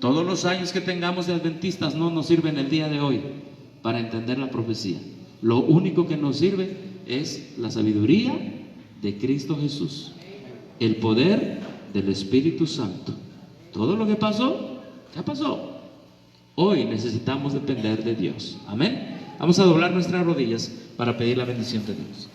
Todos los años que tengamos de adventistas no nos sirven el día de hoy para entender la profecía. Lo único que nos sirve es la sabiduría de Cristo Jesús, el poder del Espíritu Santo. Todo lo que pasó, ya pasó. Hoy necesitamos depender de Dios. Amén. Vamos a doblar nuestras rodillas para pedir la bendición de Dios.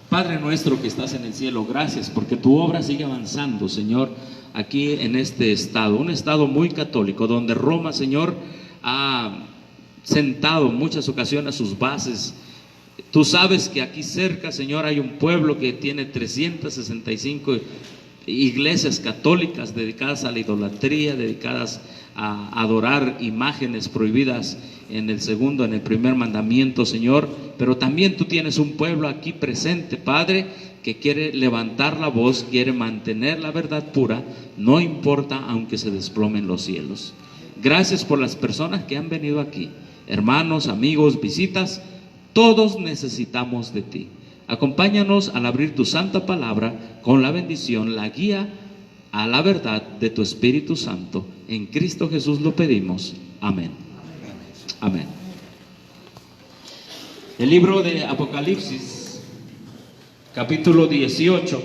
Padre nuestro que estás en el cielo, gracias porque tu obra sigue avanzando, Señor, aquí en este estado, un estado muy católico, donde Roma, Señor, ha sentado en muchas ocasiones sus bases. Tú sabes que aquí cerca, Señor, hay un pueblo que tiene 365 iglesias católicas dedicadas a la idolatría, dedicadas a adorar imágenes prohibidas en el primer mandamiento, Señor. Pero también tú tienes un pueblo aquí presente, Padre, que quiere levantar la voz, quiere mantener la verdad pura, no importa aunque se desplomen los cielos. Gracias por las personas que han venido aquí, hermanos, amigos, visitas. Todos necesitamos de ti. Acompáñanos al abrir tu santa palabra con la bendición, la guía a la verdad de tu Espíritu Santo. En Cristo Jesús lo pedimos. Amén. Amén. El libro de Apocalipsis, capítulo 18,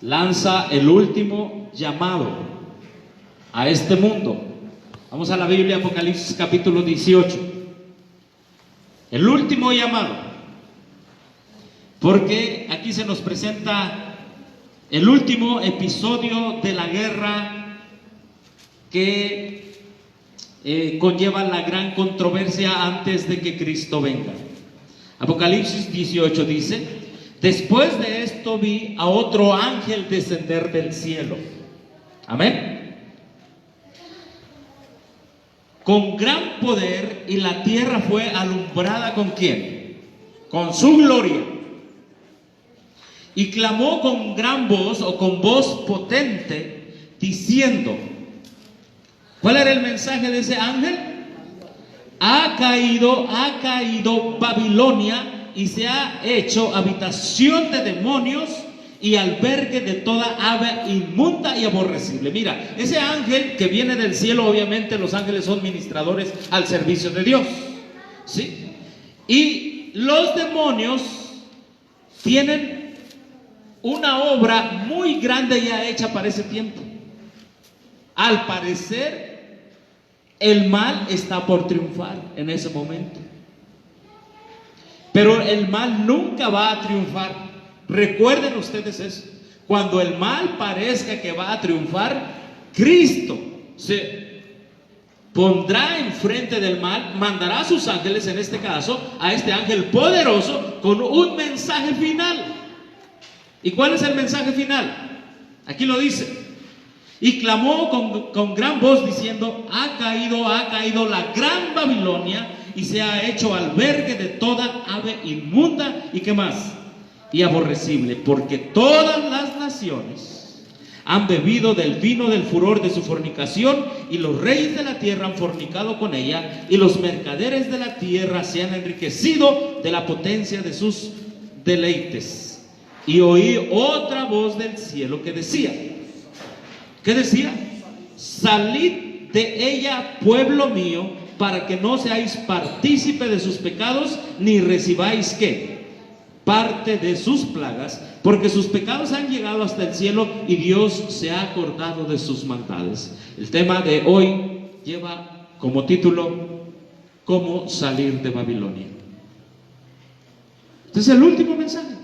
lanza el último llamado a este mundo. Vamos a la Biblia, Apocalipsis capítulo 18. El último llamado, porque aquí se nos presenta el último episodio de la guerra que conlleva la gran controversia antes de que Cristo venga. Apocalipsis 18 dice: después de esto vi a otro ángel descender del cielo. Amén. Con gran poder, y la tierra fue alumbrada ¿con quién? Con su gloria. Y clamó con gran voz, o con voz potente, diciendo, ¿cuál era el mensaje de ese ángel? Ha caído Babilonia, y se ha hecho habitación de demonios y albergue de toda ave inmunda y aborrecible. Mira, ese ángel que viene del cielo, obviamente los ángeles son ministradores al servicio de Dios, ¿sí? Y los demonios tienen una obra muy grande ya hecha para ese tiempo. Al parecer, el mal está por triunfar en ese momento. Pero el mal nunca va a triunfar. Recuerden ustedes eso. Cuando el mal parezca que va a triunfar, Cristo se pondrá enfrente del mal, mandará a sus ángeles, en este caso, a este ángel poderoso, con un mensaje final. ¿Y cuál es el mensaje final? Aquí lo dice: y clamó con gran voz diciendo, ha caído la gran Babilonia, y se ha hecho albergue de toda ave inmunda, ¿y qué más? Y aborrecible, porque todas las naciones han bebido del vino del furor de su fornicación, y los reyes de la tierra han fornicado con ella, y los mercaderes de la tierra se han enriquecido de la potencia de sus deleites. Y oí otra voz del cielo que decía, ¿qué decía? Salid de ella, pueblo mío, para que no seáis partícipe de sus pecados, ni recibáis ¿qué? Parte de sus plagas, porque sus pecados han llegado hasta el cielo, y Dios se ha acordado de sus maldades. El tema de hoy lleva como título, ¿cómo salir de Babilonia? Este es el último mensaje.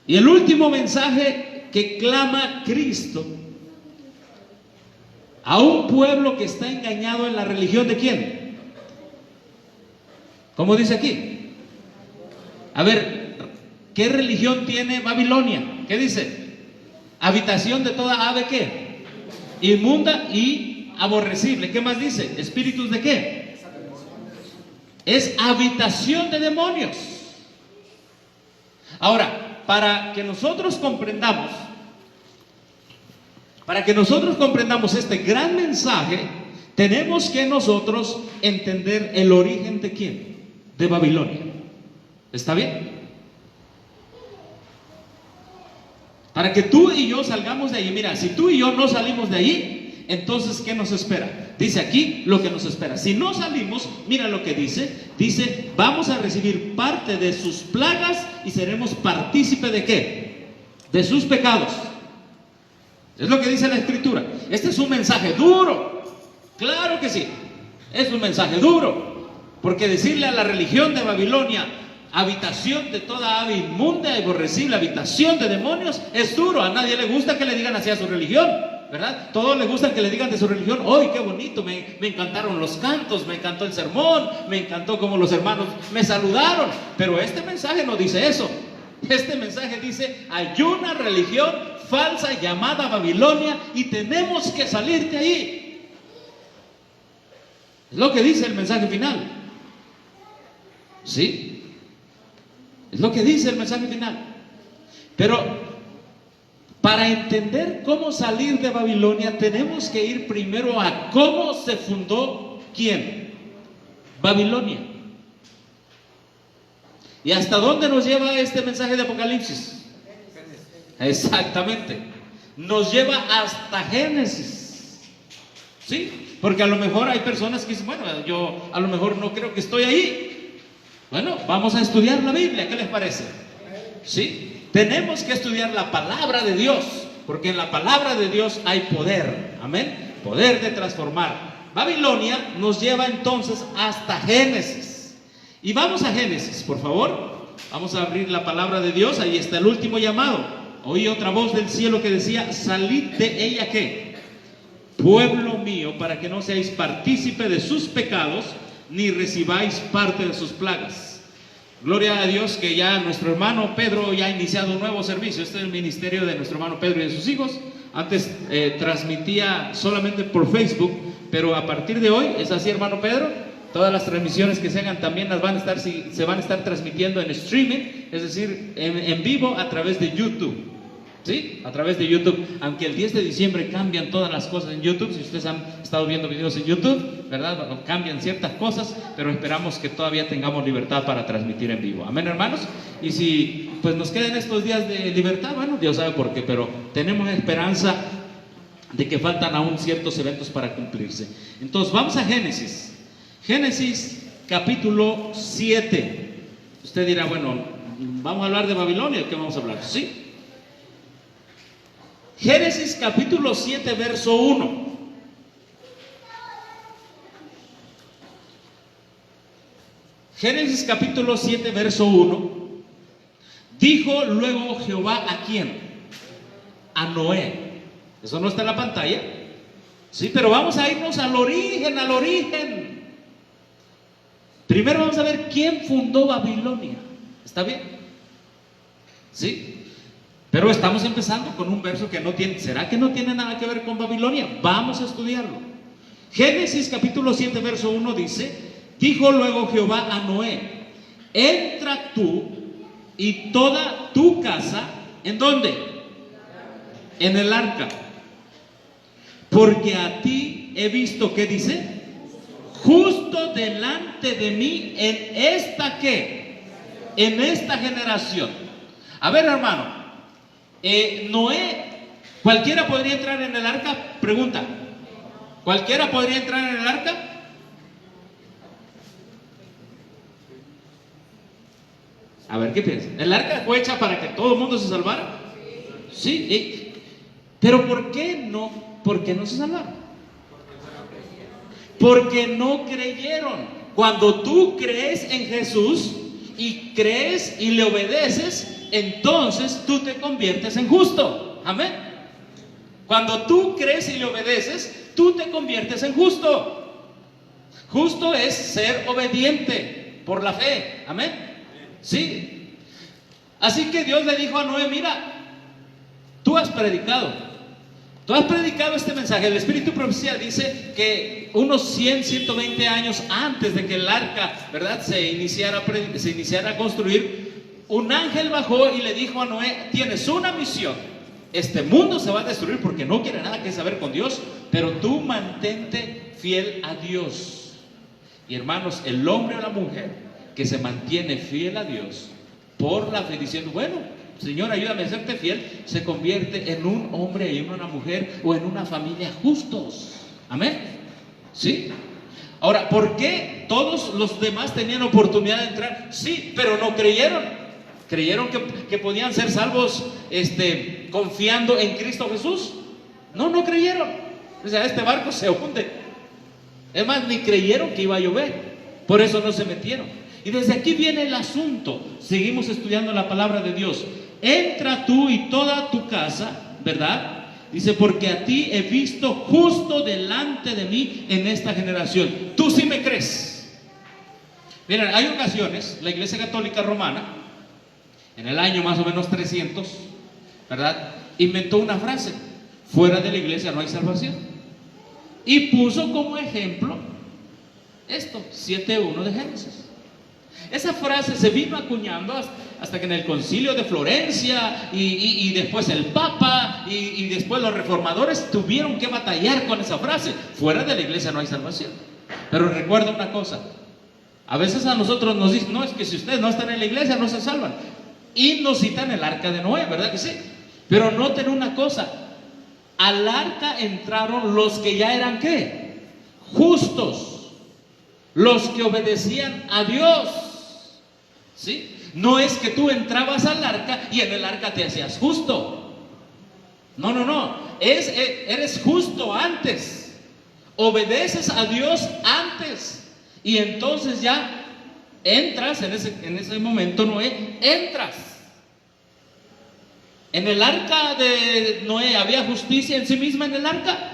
Y el último mensaje que clama Cristo a un pueblo que está engañado en la religión ¿de quién? ¿Cómo dice aquí? A ver, ¿qué religión tiene Babilonia? ¿Qué dice? Habitación de toda ave ¿qué? Inmunda y aborrecible. ¿Qué más dice? ¿Espíritus de qué? Es habitación de demonios. Ahora, para que nosotros comprendamos este gran mensaje, tenemos que nosotros entender el origen de quién, de Babilonia. ¿Está bien? Para que tú y yo salgamos de ahí. Mira, si tú y yo no salimos de ahí, entonces ¿qué nos espera? Dice aquí lo que nos espera. Si no salimos, mira lo que dice. Dice, vamos a recibir parte de sus plagas y seremos partícipe ¿de qué? De sus pecados. Es lo que dice la Escritura. Este es un mensaje duro. Claro que sí. Es un mensaje duro. Porque decirle a la religión de Babilonia, habitación de toda ave inmunda y aborrecible, habitación de demonios, es duro. A nadie le gusta que le digan así a su religión, ¿verdad? Todos les gusta que le digan de su religión, ¡ay, qué bonito! Me encantaron los cantos, me encantó el sermón, me encantó cómo los hermanos me saludaron. Pero este mensaje no dice eso. Este mensaje dice, hay una religión falsa llamada Babilonia y tenemos que salir de ahí. Es lo que dice el mensaje final. ¿Sí? Es lo que dice el mensaje final. Pero para entender cómo salir de Babilonia, tenemos que ir primero a cómo se fundó ¿quién? Babilonia. ¿Y hasta dónde nos lleva este mensaje de Apocalipsis? Exactamente. Nos lleva hasta Génesis. ¿Sí? Porque a lo mejor hay personas que dicen, bueno, yo a lo mejor no creo que estoy ahí. Bueno, vamos a estudiar la Biblia, ¿qué les parece? ¿Sí? Tenemos que estudiar la palabra de Dios, porque en la palabra de Dios hay poder. Amén. Poder de transformar. Babilonia nos lleva entonces hasta Génesis. Y vamos a Génesis, por favor. Vamos a abrir la palabra de Dios. Ahí está el último llamado. Oí otra voz del cielo que decía, salid de ella, ¿qué? Pueblo mío, para que no seáis partícipe de sus pecados, ni recibáis parte de sus plagas. Gloria a Dios que ya nuestro hermano Pedro ya ha iniciado un nuevo servicio. Este es el ministerio de nuestro hermano Pedro y de sus hijos. Antes transmitía solamente por Facebook, pero a partir de hoy, ¿es así, hermano Pedro? Todas las transmisiones que se hagan también se van a estar transmitiendo en streaming, es decir, en vivo a través de YouTube. ¿Sí? A través de YouTube. Aunque el 10 de diciembre cambian todas las cosas en YouTube. Si ustedes han estado viendo videos en YouTube, ¿verdad? Cambian ciertas cosas, pero esperamos que todavía tengamos libertad para transmitir en vivo. Amén, hermanos. Y si pues nos quedan estos días de libertad, bueno, Dios sabe por qué, pero tenemos esperanza de que faltan aún ciertos eventos para cumplirse. Entonces vamos a Génesis. Génesis capítulo 7. Usted dirá, bueno, vamos a hablar de Babilonia. ¿De qué vamos a hablar? Sí. Génesis capítulo 7 verso 1. Génesis capítulo 7 verso 1. Dijo luego Jehová ¿a quién? A Noé. Eso no está en la pantalla. Sí, pero vamos a irnos al origen, al origen. Primero vamos a ver quién fundó Babilonia. ¿Está bien? ¿Sí? Pero estamos empezando con un verso que no tiene, ¿será que no tiene nada que ver con Babilonia? Vamos a estudiarlo. Génesis capítulo 7 verso 1 dice, dijo luego Jehová a Noé, entra tú y toda tu casa, ¿en dónde? En el arca. Porque a ti he visto, ¿qué dice? Justo delante de mí en esta, ¿qué? En esta generación. A ver, hermano. Noé, ¿cualquiera podría entrar en el arca? Pregunta. ¿Cualquiera podría entrar en el arca? A ver, ¿qué piensan? ¿El arca fue hecha para que todo el mundo se salvara? Sí. Pero ¿por qué no? ¿Por qué no se salvaron? Porque no creyeron. Cuando tú crees en Jesús y crees y le obedeces, entonces tú te conviertes en justo. Amén. Cuando tú crees y le obedeces, tú te conviertes en justo. Justo es ser obediente por la fe. Amén. Sí. Así que Dios le dijo a Noé, mira, tú has predicado este mensaje. El Espíritu de Profecía dice que unos 100, 120 años antes de que el arca, ¿verdad?, se iniciara a construir, un ángel bajó y le dijo a Noé, tienes una misión. Este mundo se va a destruir porque no quiere nada que saber con Dios, pero tú mantente fiel a Dios. Y hermanos, el hombre o la mujer que se mantiene fiel a Dios por la fe, diciendo, bueno, Señor, ayúdame a serte fiel, se convierte en un hombre y en una mujer o en una familia justos. Amén. ¿Sí? Ahora, ¿por qué todos los demás tenían oportunidad de entrar? Sí, pero no creyeron. ¿Creyeron que podían ser salvos confiando en Cristo Jesús? No, no creyeron. O sea, este barco se hunde. Es más, ni creyeron que iba a llover. Por eso no se metieron. Y desde aquí viene el asunto. Seguimos estudiando la palabra de Dios. Entra tú y toda tu casa, ¿verdad? Dice, porque a ti he visto justo delante de mí en esta generación. Tú sí me crees. Miren, hay ocasiones, la Iglesia Católica Romana, en el año más o menos 300, ¿verdad?, inventó una frase: fuera de la iglesia no hay salvación. Y puso como ejemplo esto, 7:1 de Génesis. Esa frase se vino acuñando hasta que en el concilio de Florencia y después el Papa y después los reformadores tuvieron que batallar con esa frase: fuera de la iglesia no hay salvación. Pero recuerda una cosa, a veces a nosotros nos dicen: no, es que si ustedes no están en la iglesia no se salvan. Y nos citan el arca de Noé, ¿verdad que sí? Pero noten una cosa: al arca entraron los que ya eran ¿qué? Justos, los que obedecían a Dios. ¿Sí? No es que tú entrabas al arca y en el arca te hacías justo. No, no, no. Eres justo antes. Obedeces a Dios antes. Y entonces ya entras en ese momento, Noé, entras. En el arca de Noé, ¿había justicia en sí misma en el arca?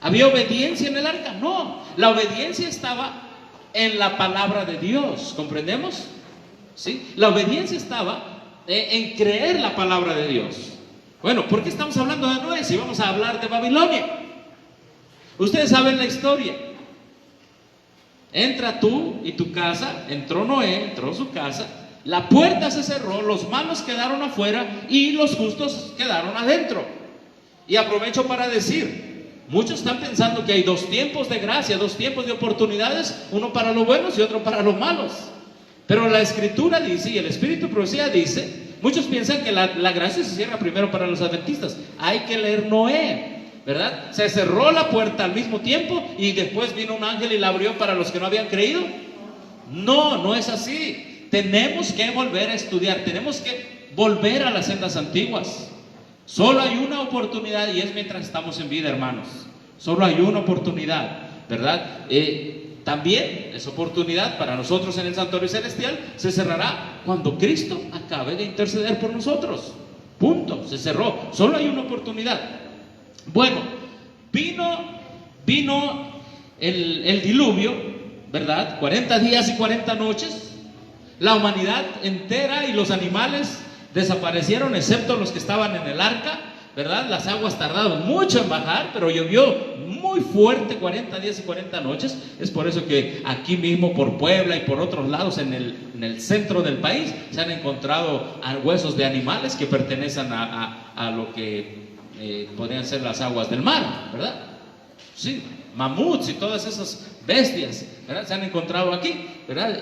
¿Había obediencia en el arca? No. La obediencia estaba en la palabra de Dios. ¿Comprendemos? ¿Sí? La obediencia estaba en creer la palabra de Dios. Bueno, ¿por qué estamos hablando de Noé si vamos a hablar de Babilonia? Ustedes saben la historia. Entra tú y tu casa, entró Noé, entró su casa, la puerta se cerró, los malos quedaron afuera y los justos quedaron adentro. Y aprovecho para decir, muchos están pensando que hay dos tiempos de gracia, dos tiempos de oportunidades, uno para los buenos y otro para los malos. Pero la Escritura dice, y el Espíritu de Profecía dice, muchos piensan que la gracia se cierra primero para los adventistas. Hay que leer Noé, ¿verdad? Se cerró la puerta al mismo tiempo y después vino un ángel y la abrió para los que no habían creído. No, no es así. Tenemos que volver a estudiar, tenemos que volver a las sendas antiguas. Solo hay una oportunidad y es mientras estamos en vida, hermanos. Solo hay una oportunidad, ¿verdad? También esa oportunidad para nosotros en el santuario celestial se cerrará cuando Cristo acabe de interceder por nosotros. Punto, se cerró. Solo hay una oportunidad. Bueno, vino el diluvio, ¿verdad? 40 días y 40 noches. La humanidad entera y los animales desaparecieron, excepto los que estaban en el arca, ¿verdad? Las aguas tardaron mucho en bajar, pero llovió muy fuerte 40 días y 40 noches. Es por eso que aquí mismo por Puebla y por otros lados en el centro del país se han encontrado huesos de animales que pertenecen a lo que podrían ser las aguas del mar, ¿verdad? Sí, mamuts y todas esas bestias, ¿verdad? Se han encontrado aquí, ¿verdad?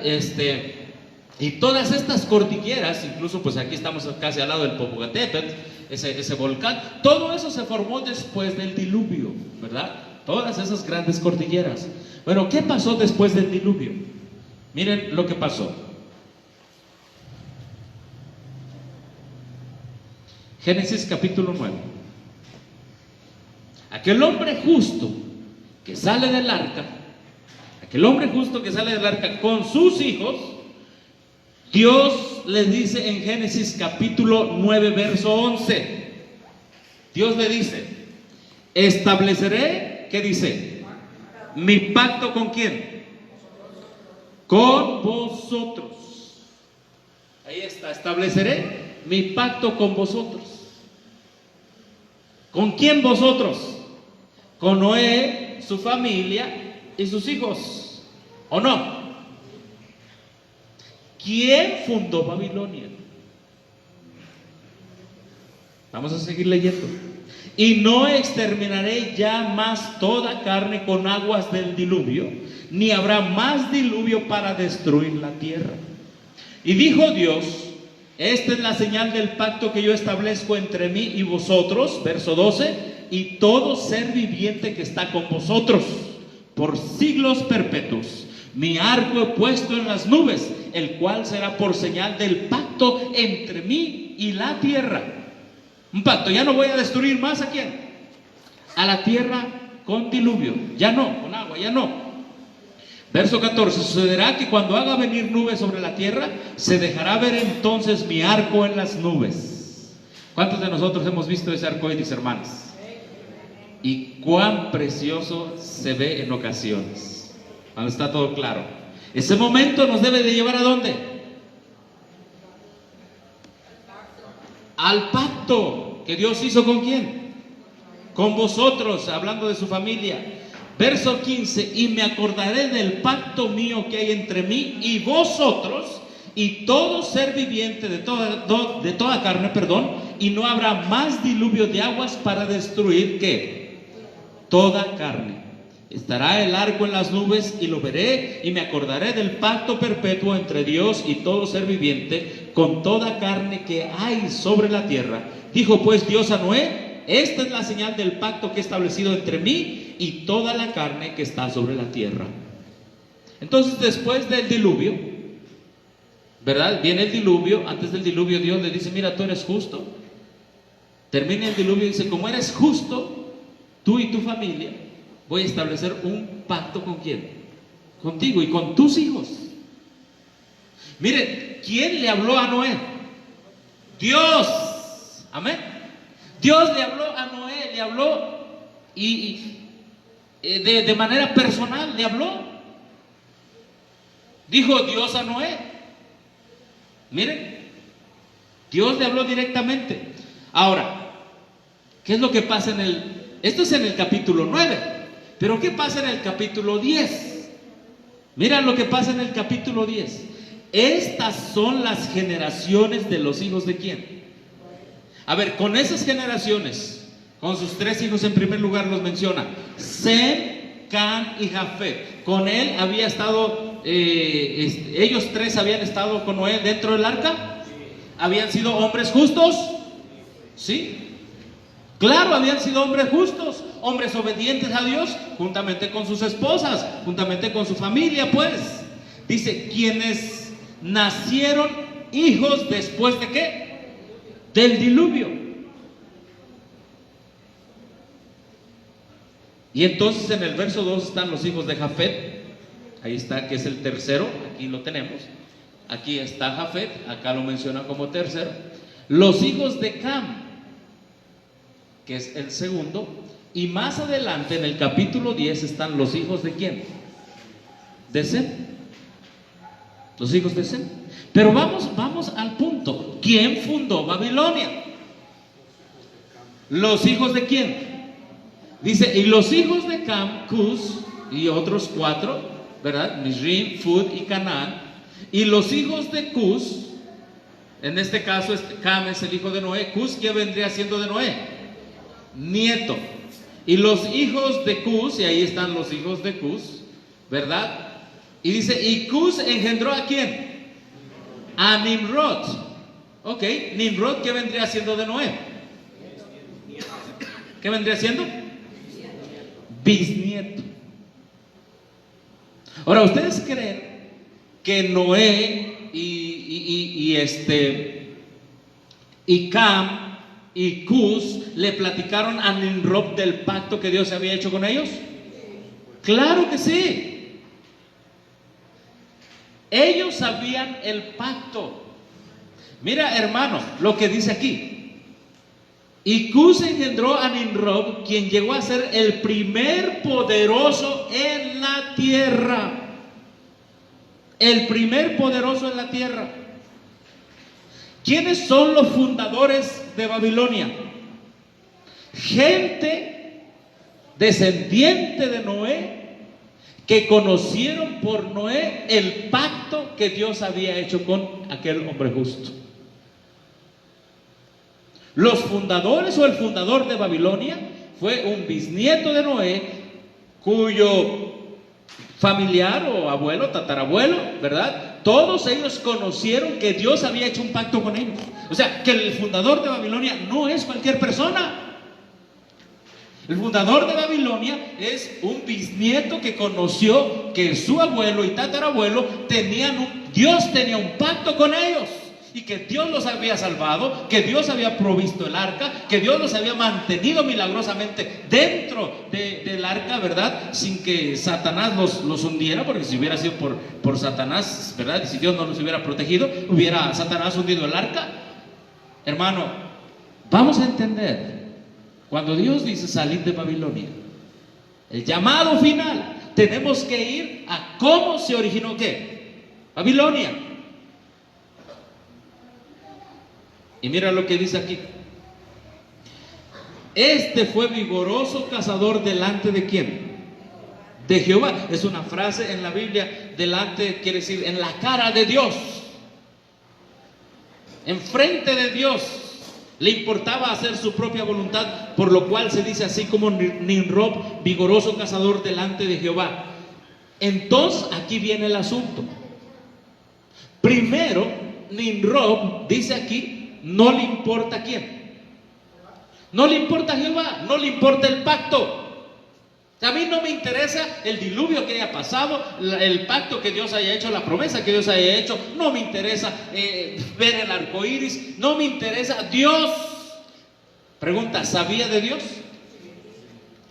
Y todas estas cordilleras, incluso pues aquí estamos casi al lado del Popocatépetl, ese volcán, todo eso se formó después del diluvio, ¿verdad? Todas esas grandes cordilleras. Bueno, ¿qué pasó después del diluvio? Miren lo que pasó. Génesis capítulo 9. Aquel hombre justo que sale del arca, con sus hijos, Dios les dice en Génesis capítulo 9 verso 11, Dios le dice: estableceré, ¿qué dice? Mi pacto ¿con quién? Con vosotros. Ahí está, estableceré mi pacto con vosotros. ¿Con quién vosotros? Con Noé, su familia y sus hijos, ¿o no? ¿Quién fundó Babilonia? Vamos a seguir leyendo. Y no exterminaré ya más toda carne con aguas del diluvio, ni habrá más diluvio para destruir la tierra. Y dijo Dios: esta es la señal del pacto que yo establezco entre mí y vosotros, verso 12, y todo ser viviente que está con vosotros por siglos perpetuos. Mi arco he puesto en las nubes, el cual será por señal del pacto entre mí y la tierra. Un pacto, ya no voy a destruir más ¿a quién? A la tierra con diluvio, ya no, con agua, ya no. Verso 14, sucederá que cuando haga venir nubes sobre la tierra, se dejará ver entonces mi arco en las nubes. ¿Cuántos de nosotros hemos visto ese arco iris, hermanos? Y cuán precioso se ve en ocasiones, cuando está todo claro. Ese momento nos debe de llevar ¿a dónde? Al pacto que Dios hizo ¿con quién? Con vosotros, hablando de su familia. Verso 15, y me acordaré del pacto mío que hay entre mí y vosotros y todo ser viviente de toda carne, y no habrá más diluvio de aguas para destruir ¿qué? Toda carne. Estará el arco en las nubes y lo veré y me acordaré del pacto perpetuo entre Dios y todo ser viviente con toda carne que hay sobre la tierra. Dijo pues Dios a Noé: esta es la señal del pacto que he establecido entre mí y toda la carne que está sobre la tierra. Entonces, después del diluvio, ¿verdad? Viene el diluvio. Antes del diluvio Dios le dice: mira, tú eres justo. Termina el diluvio y dice: como eres justo, tú y tu familia, voy a establecer un pacto ¿con quién? Contigo y con tus hijos. Miren, ¿quién le habló a Noé? Dios. Amén. Dios le habló a Noé, le habló de manera personal, le habló. Dijo Dios a Noé. Miren, Dios le habló directamente. Ahora, ¿qué es lo que pasa en el... Esto es en el capítulo 9, pero ¿qué pasa en el capítulo 10? Mira lo que pasa en el capítulo 10. Estas son las generaciones de los hijos de ¿quién? A ver, con esas generaciones, con sus tres hijos en primer lugar los menciona: Sem, Cam y Jafet. Con él había estado, ellos tres habían estado con Noé dentro del arca. ¿Habían sido hombres justos? ¿Sí? Claro, habían sido hombres justos, hombres obedientes a Dios, juntamente con sus esposas, juntamente con su familia, pues. Dice, quienes nacieron hijos después de ¿qué? Del diluvio. Y entonces en el verso 2 están los hijos de Jafet. Ahí está, que es el tercero. Aquí lo tenemos. Aquí está Jafet, acá lo menciona como tercero. Los hijos de Cam, que es el segundo. Y más adelante en el capítulo 10 están los hijos de ¿quién? De Sem. Los hijos de Sem. Pero vamos al punto. ¿Quién fundó Babilonia? ¿Los hijos de quién? Dice, y los hijos de Cam, Cus y otros cuatro, ¿verdad? Mizrim, Fud y Canaán. Y los hijos de Cus, en este caso Cam es el hijo de Noé. Cus, ¿qué vendría siendo de Noé? Nieto. Y los hijos de Cus, y ahí están los hijos de Cus, ¿verdad? Y dice, y Cus engendró ¿a quién? A Nimrod. Ok, Nimrod, ¿qué vendría siendo de Noé? ¿Qué vendría siendo? Bisnieto. Ahora, ¿ustedes creen que Noé y Cam y Cus le platicaron a Nimrod del pacto que Dios había hecho con ellos? Claro que sí. Ellos sabían el pacto. Mira, hermano, lo que dice aquí. Y Cus engendró a Nimrod, quien llegó a ser el primer poderoso en la tierra. El primer poderoso en la tierra. ¿Quiénes son los fundadores de Babilonia? Gente descendiente de Noé, que conocieron por Noé el pacto que Dios había hecho con aquel hombre justo. Los fundadores o el fundador de Babilonia fue un bisnieto de Noé, cuyo familiar o abuelo, tatarabuelo, ¿verdad? todos ellos conocieron que Dios había hecho un pacto con ellos. O sea, que el fundador de Babilonia no es cualquier persona. El fundador de Babilonia es un bisnieto que conoció que su abuelo y tatarabuelo Dios tenía un pacto con ellos. Y que Dios los había salvado, que Dios había provisto el arca, que Dios los había mantenido milagrosamente dentro del arca, ¿verdad? Sin que Satanás los hundiera, porque si hubiera sido por Satanás, ¿verdad? Y si Dios no los hubiera protegido, hubiera Satanás hundido el arca. Hermano, vamos a entender, cuando Dios dice salir de Babilonia, el llamado final, tenemos que ir a cómo se originó ¿qué? Babilonia. Y mira lo que dice aquí. Este fue vigoroso cazador delante de ¿quién? De Jehová. Es una frase en la Biblia, delante quiere decir en la cara de Dios, enfrente de Dios. Le importaba hacer su propia voluntad, por lo cual se dice así como Nimrod, vigoroso cazador delante de Jehová. Entonces aquí viene el asunto. Primero, Nimrod dice aquí, no le importa quién. No le importa Jehová, no le importa el pacto. A mí no me interesa el diluvio que haya pasado, el pacto que Dios haya hecho, la promesa que Dios haya hecho. No me interesa ver el arco iris, no me interesa Dios. Pregunta, ¿sabía de Dios?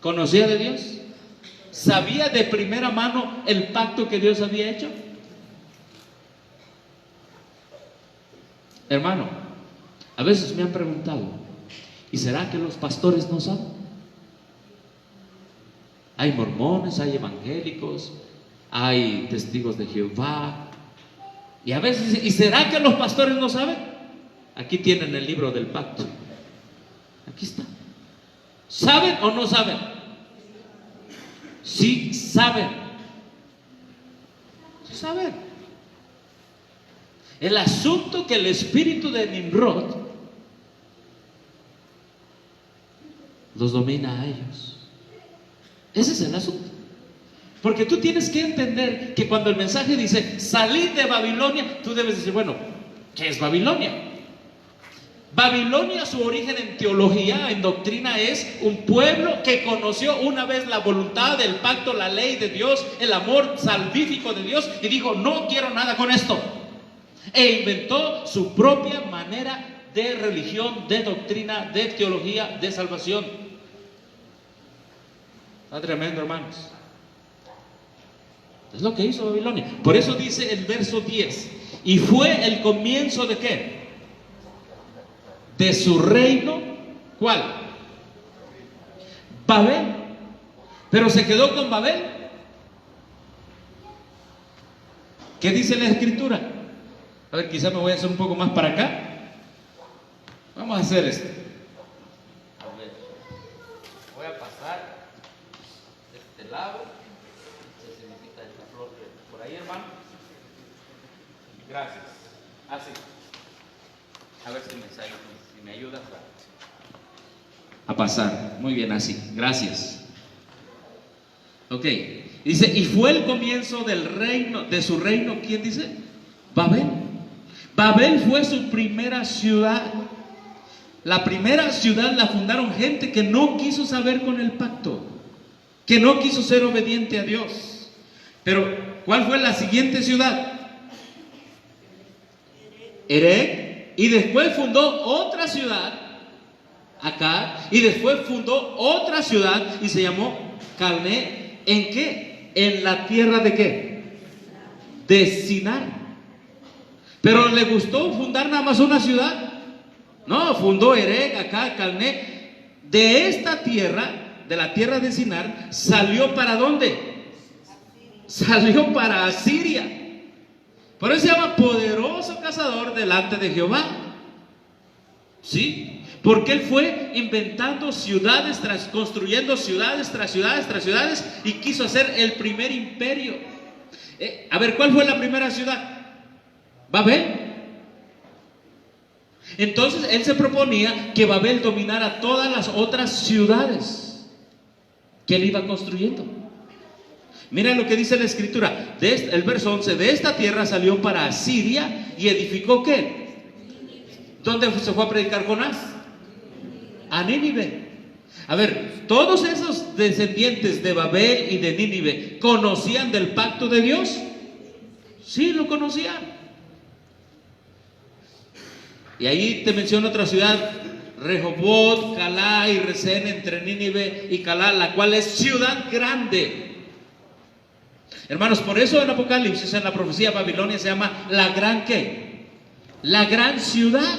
¿Conocía de Dios? ¿Sabía de primera mano el pacto que Dios había hecho? Hermano, a veces me han preguntado, ¿y será que los pastores no saben? Hay mormones, hay evangélicos, hay testigos de Jehová. Y a veces, ¿y será que los pastores no saben? Aquí tienen el libro del pacto. Aquí está. ¿Saben o no saben? Sí, saben. Sí, saben. El asunto que el espíritu de Nimrod los domina a ellos. Ese es el asunto. Porque tú tienes que entender que cuando el mensaje dice salir de Babilonia, tú debes decir, bueno, ¿qué es Babilonia? Babilonia, su origen en teología, en doctrina, es un pueblo que conoció una vez la voluntad, el pacto, la ley de Dios, el amor salvífico de Dios, y dijo, no quiero nada con esto. E inventó su propia manera de religión, de doctrina, de teología, de salvación. Está tremendo, hermanos. Es lo que hizo Babilonia. Por eso dice el verso 10, y fue el comienzo de ¿qué? De su reino. ¿Cuál? Babel. Pero se quedó con Babel. ¿Qué dice la escritura? A ver, quizá me voy a hacer un poco más para acá. Vamos a hacer esto. A ver, voy a pasar de este lado. Se significa esta flor por ahí, hermano. Gracias. Así. A ver si me ayudas a pasar. Muy bien, así. Gracias. Ok. Dice, y fue el comienzo del reino, de su reino, ¿quién dice? Babel. Babel fue su primera ciudad. La primera ciudad la fundaron gente que no quiso saber con el pacto, que no quiso ser obediente a Dios. Pero, ¿cuál fue la siguiente ciudad? Erech. Y después fundó otra ciudad acá. Y después fundó otra ciudad y se llamó Calné. ¿En qué? En la tierra de ¿qué? De Sinar. Pero le gustó fundar nada más una ciudad. No, fundó Erech, acá, Calné. De esta tierra, de la tierra de Sinar, salió ¿para dónde? Salió para Asiria. Por eso se llama poderoso cazador delante de Jehová. ¿Sí? Porque él fue inventando ciudades, construyendo ciudades tras ciudades tras ciudades, y quiso hacer el primer imperio. A ver, ¿cuál fue la primera ciudad? Babel. Entonces él se proponía que Babel dominara todas las otras ciudades que él iba construyendo. Mira lo que dice la escritura, el verso 11, de esta tierra salió para Asiria y edificó ¿qué? ¿Dónde se fue a predicar Jonás? A Nínive. A ver, todos esos descendientes de Babel y de Nínive, ¿conocían del pacto de Dios? Sí, lo conocían. Y ahí te menciono otra ciudad, Rehobot, Calá y Resén, entre Nínive y Calá, la cual es ciudad grande. Hermanos, por eso en Apocalipsis, en la profecía, Babilonia se llama la gran ¿qué? La gran ciudad.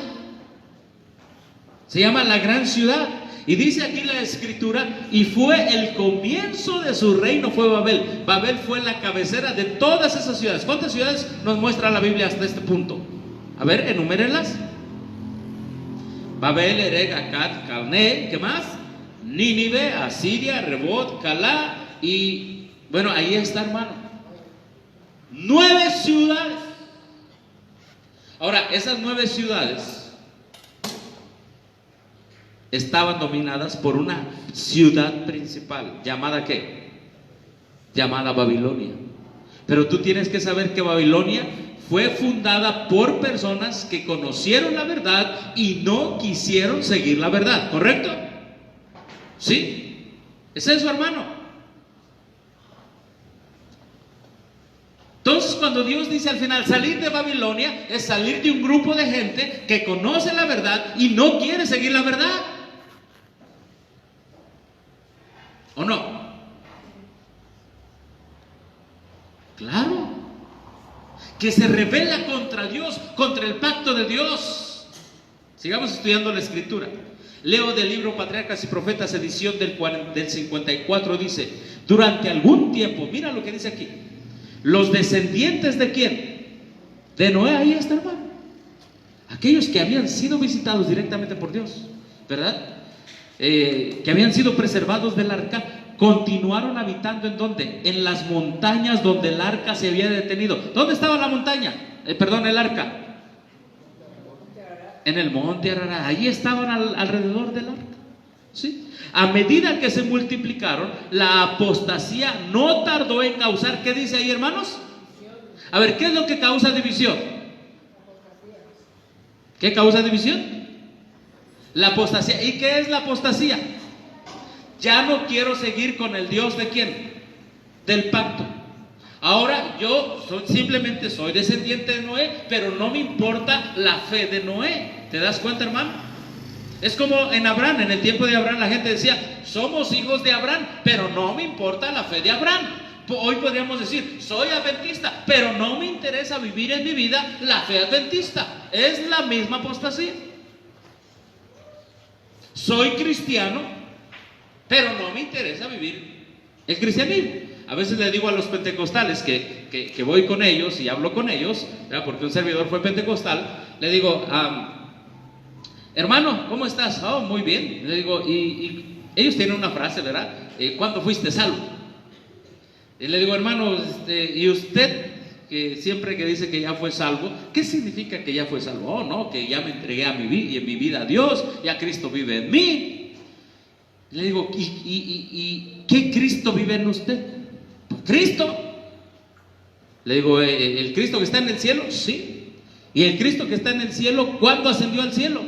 Se llama la gran ciudad. Y dice aquí la escritura, y fue el comienzo de su reino, fue Babel. Babel fue la cabecera de todas esas ciudades. ¿Cuántas ciudades nos muestra la Biblia hasta este punto? A ver, enumérenlas. Babel, Erech, Akkad, Calné, ¿qué más? Nínive, Asiria, Rehobot, Calá y bueno, ahí está, hermano. 9 ciudades. Ahora, esas 9 ciudades estaban dominadas por una ciudad principal, ¿llamada qué? Llamada Babilonia. Pero tú tienes que saber que Babilonia fue fundada por personas que conocieron la verdad y no quisieron seguir la verdad, ¿correcto? ¿Sí? ¿Es eso, hermano? Entonces, cuando Dios dice al final salir de Babilonia, es salir de un grupo de gente que conoce la verdad y no quiere seguir la verdad. ¿O no? Claro. Que se rebela contra Dios, contra el pacto de Dios. Sigamos estudiando la escritura. Leo del libro Patriarcas y Profetas, edición del 54, dice: durante algún tiempo, mira lo que dice aquí, los descendientes de ¿quién? De Noé, ahí está, hermano. Aquellos que habían sido visitados directamente por Dios, ¿verdad? Que habían sido preservados del arca, continuaron habitando ¿en dónde? En las montañas donde el arca se había detenido. ¿Dónde estaba la montaña? El arca. En el monte Ararat. Allí estaban alrededor del arca. ¿Sí? A medida que se multiplicaron, la apostasía no tardó en causar, ¿qué dice ahí, hermanos? A ver, ¿qué es lo que causa división? ¿Qué causa división? La apostasía. ¿Y qué es la apostasía? Ya no quiero seguir con el Dios de ¿quién? Del pacto. Ahora yo simplemente soy descendiente de Noé, pero no me importa la fe de Noé. ¿Te das cuenta, hermano? Es como en Abraham, en el tiempo de Abraham la gente decía, somos hijos de Abraham, pero no me importa la fe de Abraham. Hoy podríamos decir, soy adventista, pero no me interesa vivir en mi vida la fe adventista. Es la misma apostasía. Soy cristiano, pero no me interesa vivir el cristianismo. A veces le digo a los pentecostales que voy con ellos y hablo con ellos, ¿verdad? Porque un servidor fue pentecostal. Le digo, hermano, ¿cómo estás? Oh, muy bien. Le digo, y ellos tienen una frase, ¿verdad? ¿Cuándo fuiste salvo? Y le digo, hermano, ¿y usted que siempre que dice que ya fue salvo, qué significa que ya fue salvo? Oh, no, que ya me entregué a mi vida a Dios, ya Cristo vive en mí. Le digo, ¿y qué Cristo vive en usted? Pues Cristo. Le digo, ¿el Cristo que está en el cielo? Sí. ¿Y el Cristo que está en el cielo, cuándo ascendió al cielo?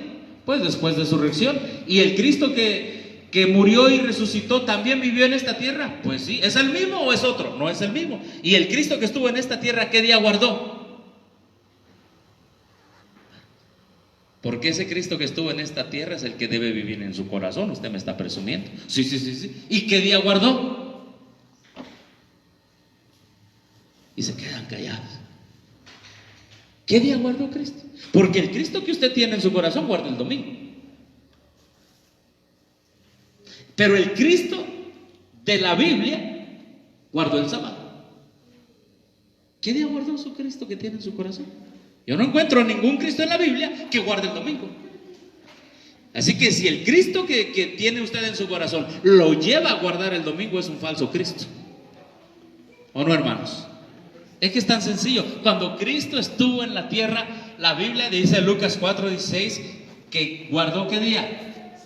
Pues después de su resurrección. ¿Y el Cristo que murió y resucitó también vivió en esta tierra? Pues sí. ¿Es el mismo o es otro? No es el mismo. ¿Y el Cristo que estuvo en esta tierra, qué día guardó? Porque ese Cristo que estuvo en esta tierra es el que debe vivir en su corazón. Usted me está presumiendo. Sí. ¿Y qué día guardó? Y se quedan callados. ¿Qué día guardó Cristo? Porque el Cristo que usted tiene en su corazón guarda el domingo. Pero el Cristo de la Biblia guardó el sábado. ¿Qué día guardó su Cristo que tiene en su corazón? Yo no encuentro ningún Cristo en la Biblia que guarde el domingo. Así que si el Cristo que tiene usted en su corazón lo lleva a guardar el domingo, es un falso Cristo. ¿O no, hermanos? Es que es tan sencillo. Cuando Cristo estuvo en la tierra, la Biblia dice en Lucas 4:16 que guardó ¿qué día?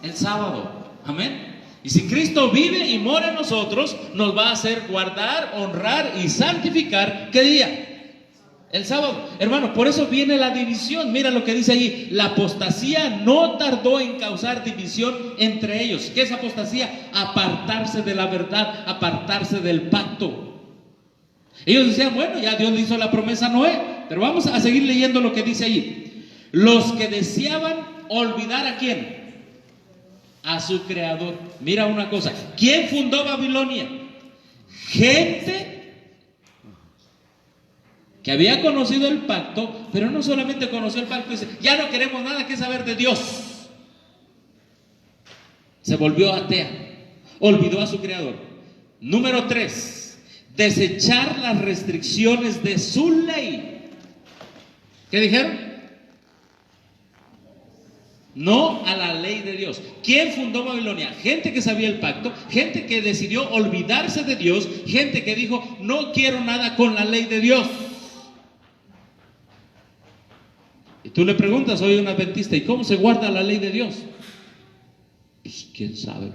El sábado. Amén. Y si Cristo vive y mora en nosotros, nos va a hacer guardar, honrar y santificar. ¿Qué día? El sábado. Hermano, por eso viene la división. Mira lo que dice allí: la apostasía no tardó en causar división entre ellos. ¿Qué es apostasía? Apartarse de la verdad, apartarse del pacto. Ellos decían, bueno, ya Dios le hizo la promesa a Noé, pero vamos a seguir leyendo lo que dice allí. Los que deseaban olvidar ¿a quién? A su creador. Mira una cosa, ¿quién fundó Babilonia? Gente que había conocido el pacto, pero no solamente conoció el pacto, dice, ya no queremos nada que saber de Dios. Se volvió atea, olvidó a su creador. Número 3, desechar las restricciones de su ley. ¿Qué dijeron? No a la ley de Dios. ¿Quién fundó Babilonia? Gente que sabía el pacto, gente que decidió olvidarse de Dios, gente que dijo, no quiero nada con la ley de Dios. Y tú le preguntas, soy un adventista, ¿y cómo se guarda la ley de Dios? Pues quién sabe,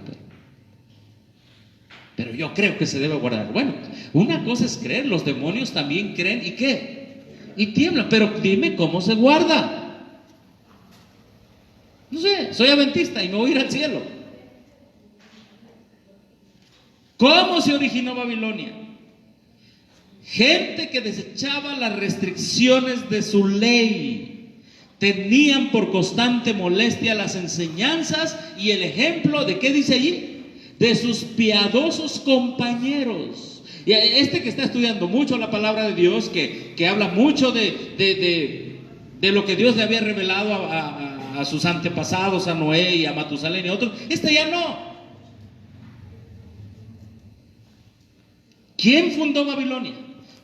pero yo creo que se debe guardar. Bueno, una cosa es creer, los demonios también creen, ¿y qué? Y tiemblan, pero dime cómo se guarda. No sé, soy adventista y me voy a ir al cielo. ¿Cómo se originó Babilonia? Gente que desechaba las restricciones de su ley. Tenían por constante molestia las enseñanzas y el ejemplo de, ¿qué dice allí? De sus piadosos compañeros. Y este que está estudiando mucho la palabra de Dios, que habla mucho de lo que Dios le había revelado a sus antepasados, a Noé y a Matusalén y a otros, este ya no. ¿Quién fundó Babilonia?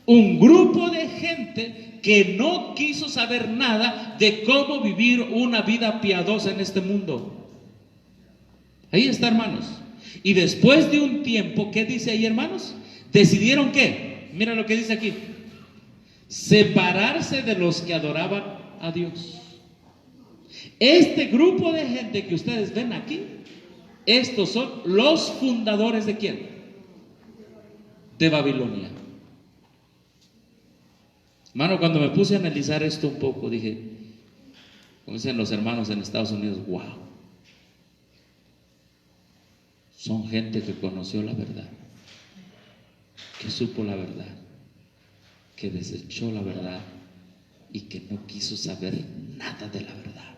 Un grupo de gente que no quiso saber nada de cómo vivir una vida piadosa en este mundo. Ahí está, hermanos. Y después de un tiempo, ¿qué dice ahí, hermanos? Decidieron ¿qué? Mira lo que dice aquí: separarse de los que adoraban a Dios. Este grupo de gente que ustedes ven aquí, estos son los fundadores ¿de quién? De Babilonia. Hermano, cuando me puse a analizar esto un poco, dije, como dicen los hermanos en Estados Unidos, wow, son gente que conoció la verdad, que supo la verdad, que desechó la verdad y que no quiso saber nada de la verdad.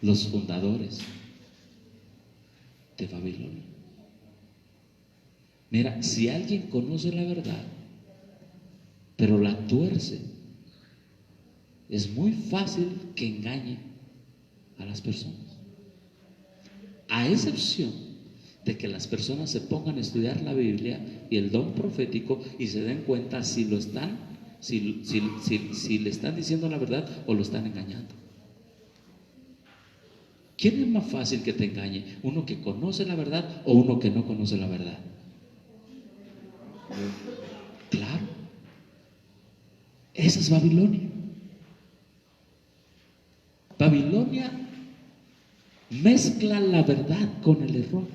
Los fundadores de Babilonia. Mira, si alguien conoce la verdad, pero la tuerce, es muy fácil que engañe a las personas. A excepción de que las personas se pongan a estudiar la Biblia y el don profético y se den cuenta si le están diciendo la verdad o lo están engañando. ¿Quién es más fácil que te engañe? ¿Uno que conoce la verdad o uno que no conoce la verdad? Claro, esa es Babilonia. Babilonia mezcla la verdad con el error.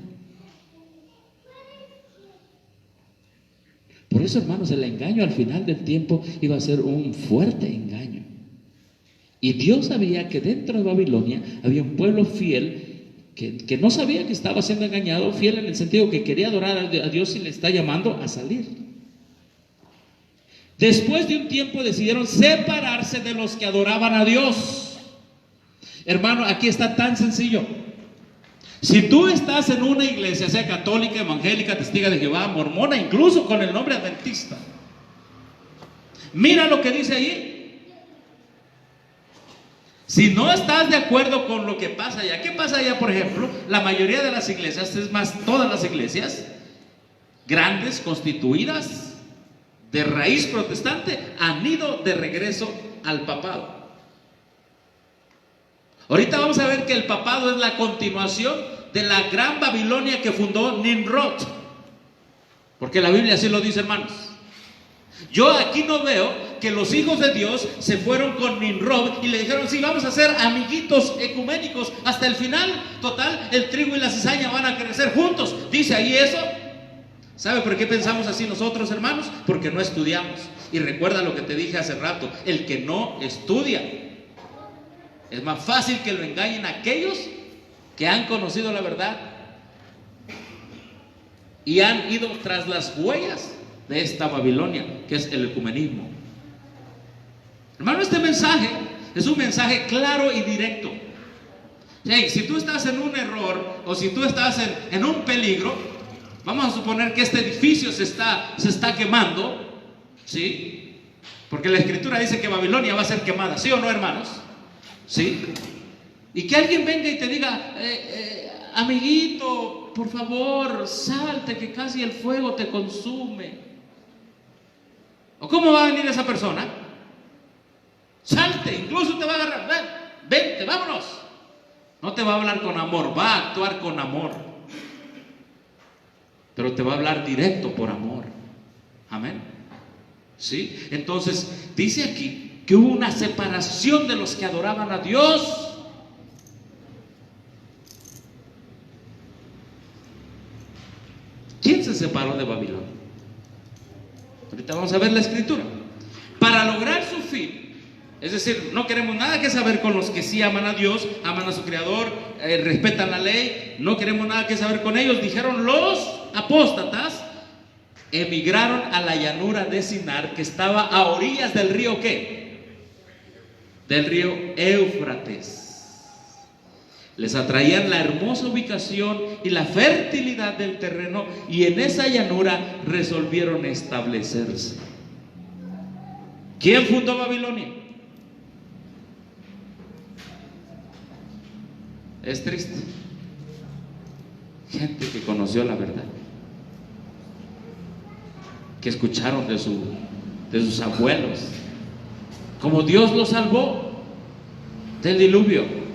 Por eso, hermanos, el engaño al final del tiempo iba a ser un fuerte engaño. Y Dios sabía que dentro de Babilonia había un pueblo fiel que no sabía que estaba siendo engañado, fiel en el sentido que quería adorar a Dios y le está llamando a salir. Después de un tiempo decidieron separarse de los que adoraban a Dios. Hermano, aquí está tan sencillo. Si tú estás en una iglesia, sea católica, evangélica, testiga de Jehová, mormona, incluso con el nombre adventista, mira lo que dice ahí. Si no estás de acuerdo con lo que pasa allá, ¿qué pasa allá? Por ejemplo, la mayoría de las iglesias, es más, todas las iglesias grandes, constituidas, de raíz protestante, han ido de regreso al papado. Ahorita vamos a ver que el papado es la continuación de la gran Babilonia que fundó Nimrod, porque la Biblia así lo dice, hermanos. Yo aquí no veo que los hijos de Dios se fueron con Nimrod y le dijeron: sí, vamos a ser amiguitos ecuménicos hasta el final. Total, el trigo y la cizaña van a crecer juntos. Dice ahí eso. ¿Sabe por qué pensamos así nosotros, hermanos? Porque no estudiamos. Y recuerda lo que te dije hace rato: el que no estudia, es más fácil que lo engañen aquellos que han conocido la verdad y han ido tras las huellas de esta Babilonia, que es el ecumenismo. Hermano, este mensaje es un mensaje claro y directo. Hey, si tú estás en un error o si tú estás en un peligro, vamos a suponer que este edificio se está quemando, ¿sí? Porque la Escritura dice que Babilonia va a ser quemada, ¿sí o no, hermanos? ¿Sí? Y que alguien venga y te diga: amiguito, por favor, salte, que casi el fuego te consume. ¿O cómo va a venir esa persona? Salte, incluso te va a agarrar: vente, vámonos. No te va a hablar con amor, va a actuar con amor, pero te va a hablar directo por amor. Amén. ¿Sí? Entonces dice aquí que hubo una separación de los que adoraban a Dios. ¿Quién se separó de Babilonia? Ahorita vamos a ver la Escritura. Para lograr su fin, es decir, no queremos nada que saber con los que sí aman a Dios, aman a su Creador, respetan la ley. No queremos nada que saber con ellos. Dijeron los apóstatas, emigraron a la llanura de Sinar, que estaba a orillas del río, ¿qué? Del río Éufrates. Les atraían la hermosa ubicación y la fertilidad del terreno, y en esa llanura resolvieron establecerse. ¿Quién fundó Babilonia? Es triste. Gente que conoció la verdad, que escucharon de sus abuelos cómo Dios los salvó del diluvio.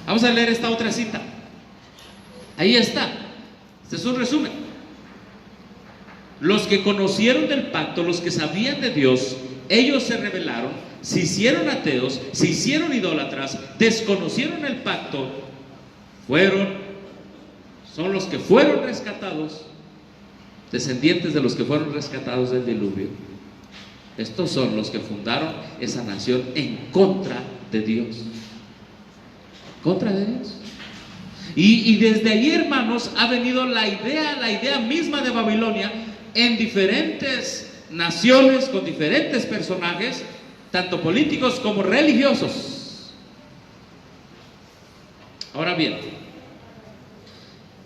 Vamos a leer esta otra cita. Ahí está. Este es un resumen. Los que conocieron del pacto, los que sabían de Dios, ellos se rebelaron, se hicieron ateos, se hicieron idólatras, desconocieron el pacto, son los que fueron rescatados, descendientes de los que fueron rescatados del diluvio. Estos son los que fundaron esa nación en contra de Dios. Contra de Dios. Y desde ahí, hermanos, ha venido la idea misma de Babilonia en diferentes naciones, con diferentes personajes, tanto políticos como religiosos. Ahora bien,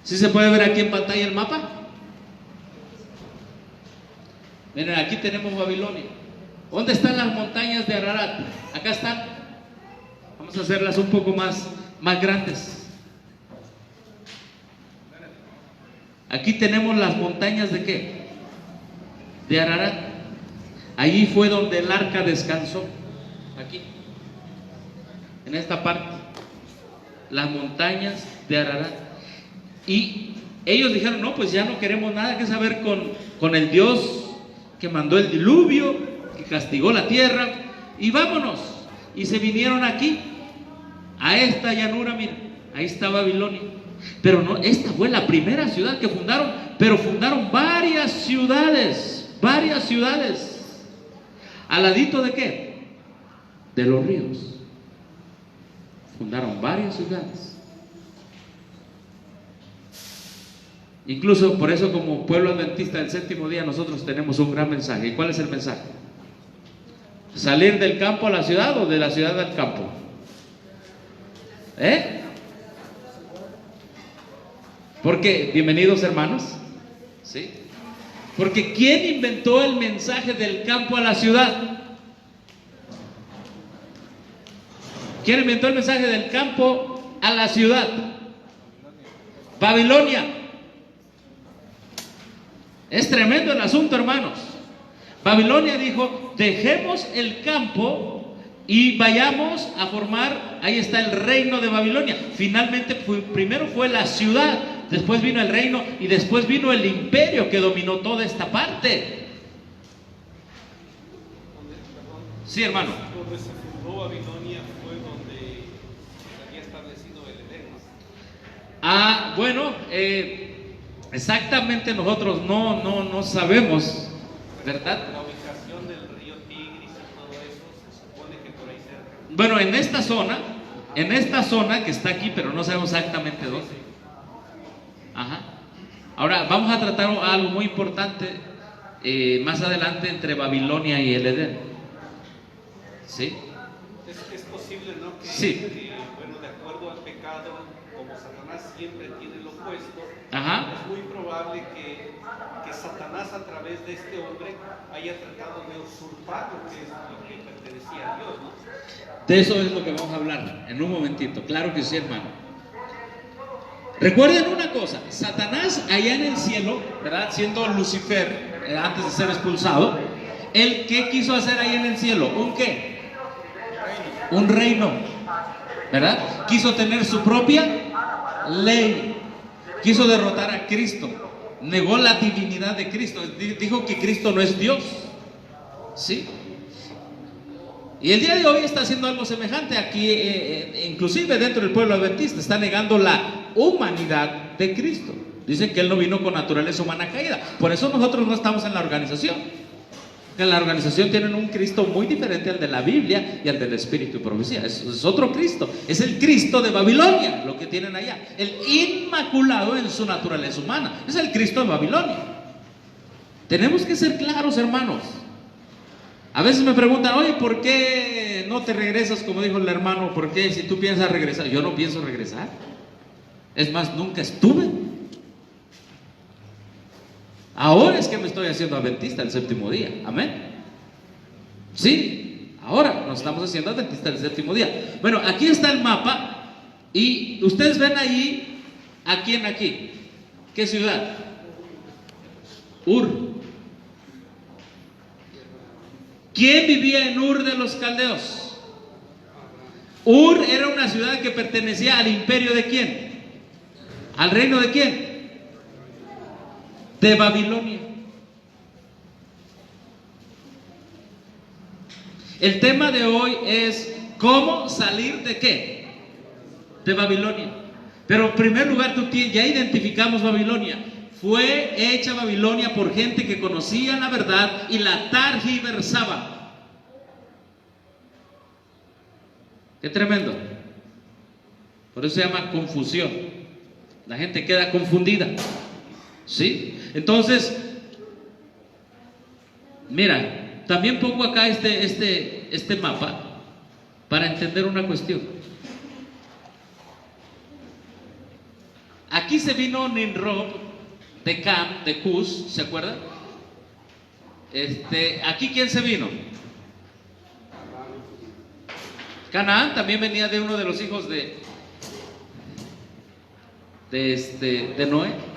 ¿sí se puede ver aquí en pantalla el mapa? Miren, aquí tenemos Babilonia. ¿Dónde están las montañas de Ararat? Acá están. Vamos a hacerlas un poco más grandes. Aquí tenemos las montañas de ¿qué? De Ararat. Allí fue donde el arca descansó. Aquí, en esta parte, las montañas de Ararat. Y ellos dijeron: no, pues ya no queremos nada que saber con el Dios que mandó el diluvio, que castigó la tierra, y vámonos. Y se vinieron aquí, a esta llanura. Mira, ahí está Babilonia. Pero no, esta fue la primera ciudad que fundaron, pero fundaron varias ciudades. ¿Al ladito de qué? De los ríos. Fundaron varias ciudades. Incluso por eso, como pueblo adventista del séptimo día, nosotros tenemos un gran mensaje. ¿Y cuál es el mensaje? ¿Salir del campo a la ciudad o de la ciudad al campo? Porque, bienvenidos hermanos, ¿sí? Porque ¿quién inventó el mensaje del campo a la ciudad? ¿Quién inventó el mensaje del campo a la ciudad? Babilonia. Es tremendo el asunto, hermanos. Babilonia dijo: dejemos el campo y vayamos a formar. Ahí está el reino de Babilonia. Finalmente primero fue la ciudad, después vino el reino y después vino el imperio que dominó toda esta parte. Sí, hermano. Donde se fundó Babilonia fue donde se había establecido el Edén. Bueno, exactamente nosotros no sabemos, ¿verdad? La ubicación del río Tigris y todo eso se supone que por ahí cerca. Bueno, en esta zona que está aquí, pero no sabemos exactamente dónde. Ajá. Ahora vamos a tratar algo muy importante más adelante entre Babilonia y el Edén. ¿Sí? Es posible, ¿no? Sí. Bueno, de acuerdo al pecado, como Satanás siempre tiene lo opuesto, Ajá. es muy probable que Satanás a través de este hombre haya tratado de usurpar lo que pertenecía a Dios, ¿no? De eso es lo que vamos a hablar en un momentito. Claro que sí, hermano. Recuerden una cosa, Satanás allá en el cielo, ¿verdad? Siendo Lucifer, antes de ser expulsado, ¿él qué quiso hacer ahí en el cielo? ¿Un qué? Un reino, ¿verdad? Quiso tener su propia ley, quiso derrotar a Cristo, negó la divinidad de Cristo, dijo que Cristo no es Dios, ¿sí? Y el día de hoy está haciendo algo semejante aquí, inclusive dentro del pueblo adventista, está negando la humanidad de Cristo. Dicen que Él no vino con naturaleza humana caída. Por eso nosotros no estamos en la organización. En la organización tienen un Cristo muy diferente al de la Biblia y al del Espíritu y Profecía. Es otro Cristo. Es el Cristo de Babilonia, lo que tienen allá. El inmaculado en su naturaleza humana. Es el Cristo de Babilonia. Tenemos que ser claros, hermanos. A veces me preguntan, oye, ¿por qué no te regresas? Como dijo el hermano, ¿por qué si tú piensas regresar? Yo no pienso regresar. Es más, nunca estuve. Ahora es que me estoy haciendo adventista el séptimo día. Amén. Sí, ahora nos estamos haciendo adventista el séptimo día. Bueno, aquí está el mapa. Y ustedes ven ahí, ¿a quién aquí? ¿Qué ciudad? Ur. ¿Quién vivía en Ur de los caldeos? Ur era una ciudad que pertenecía al imperio de quién? ¿Al reino de quién? De Babilonia. El tema de hoy es cómo salir de qué? De Babilonia. Pero en primer lugar, ya identificamos Babilonia. Fue hecha Babilonia por gente que conocía la verdad y la targiversaba. Qué tremendo. Por eso se llama confusión. La gente queda confundida. ¿Sí? Entonces, mira, también pongo acá este mapa para entender una cuestión. Aquí se vino Nimrod de Cam, de Cus, ¿se acuerdan? Aquí ¿quién se vino? Canaán también venía de uno de los hijos de Noé.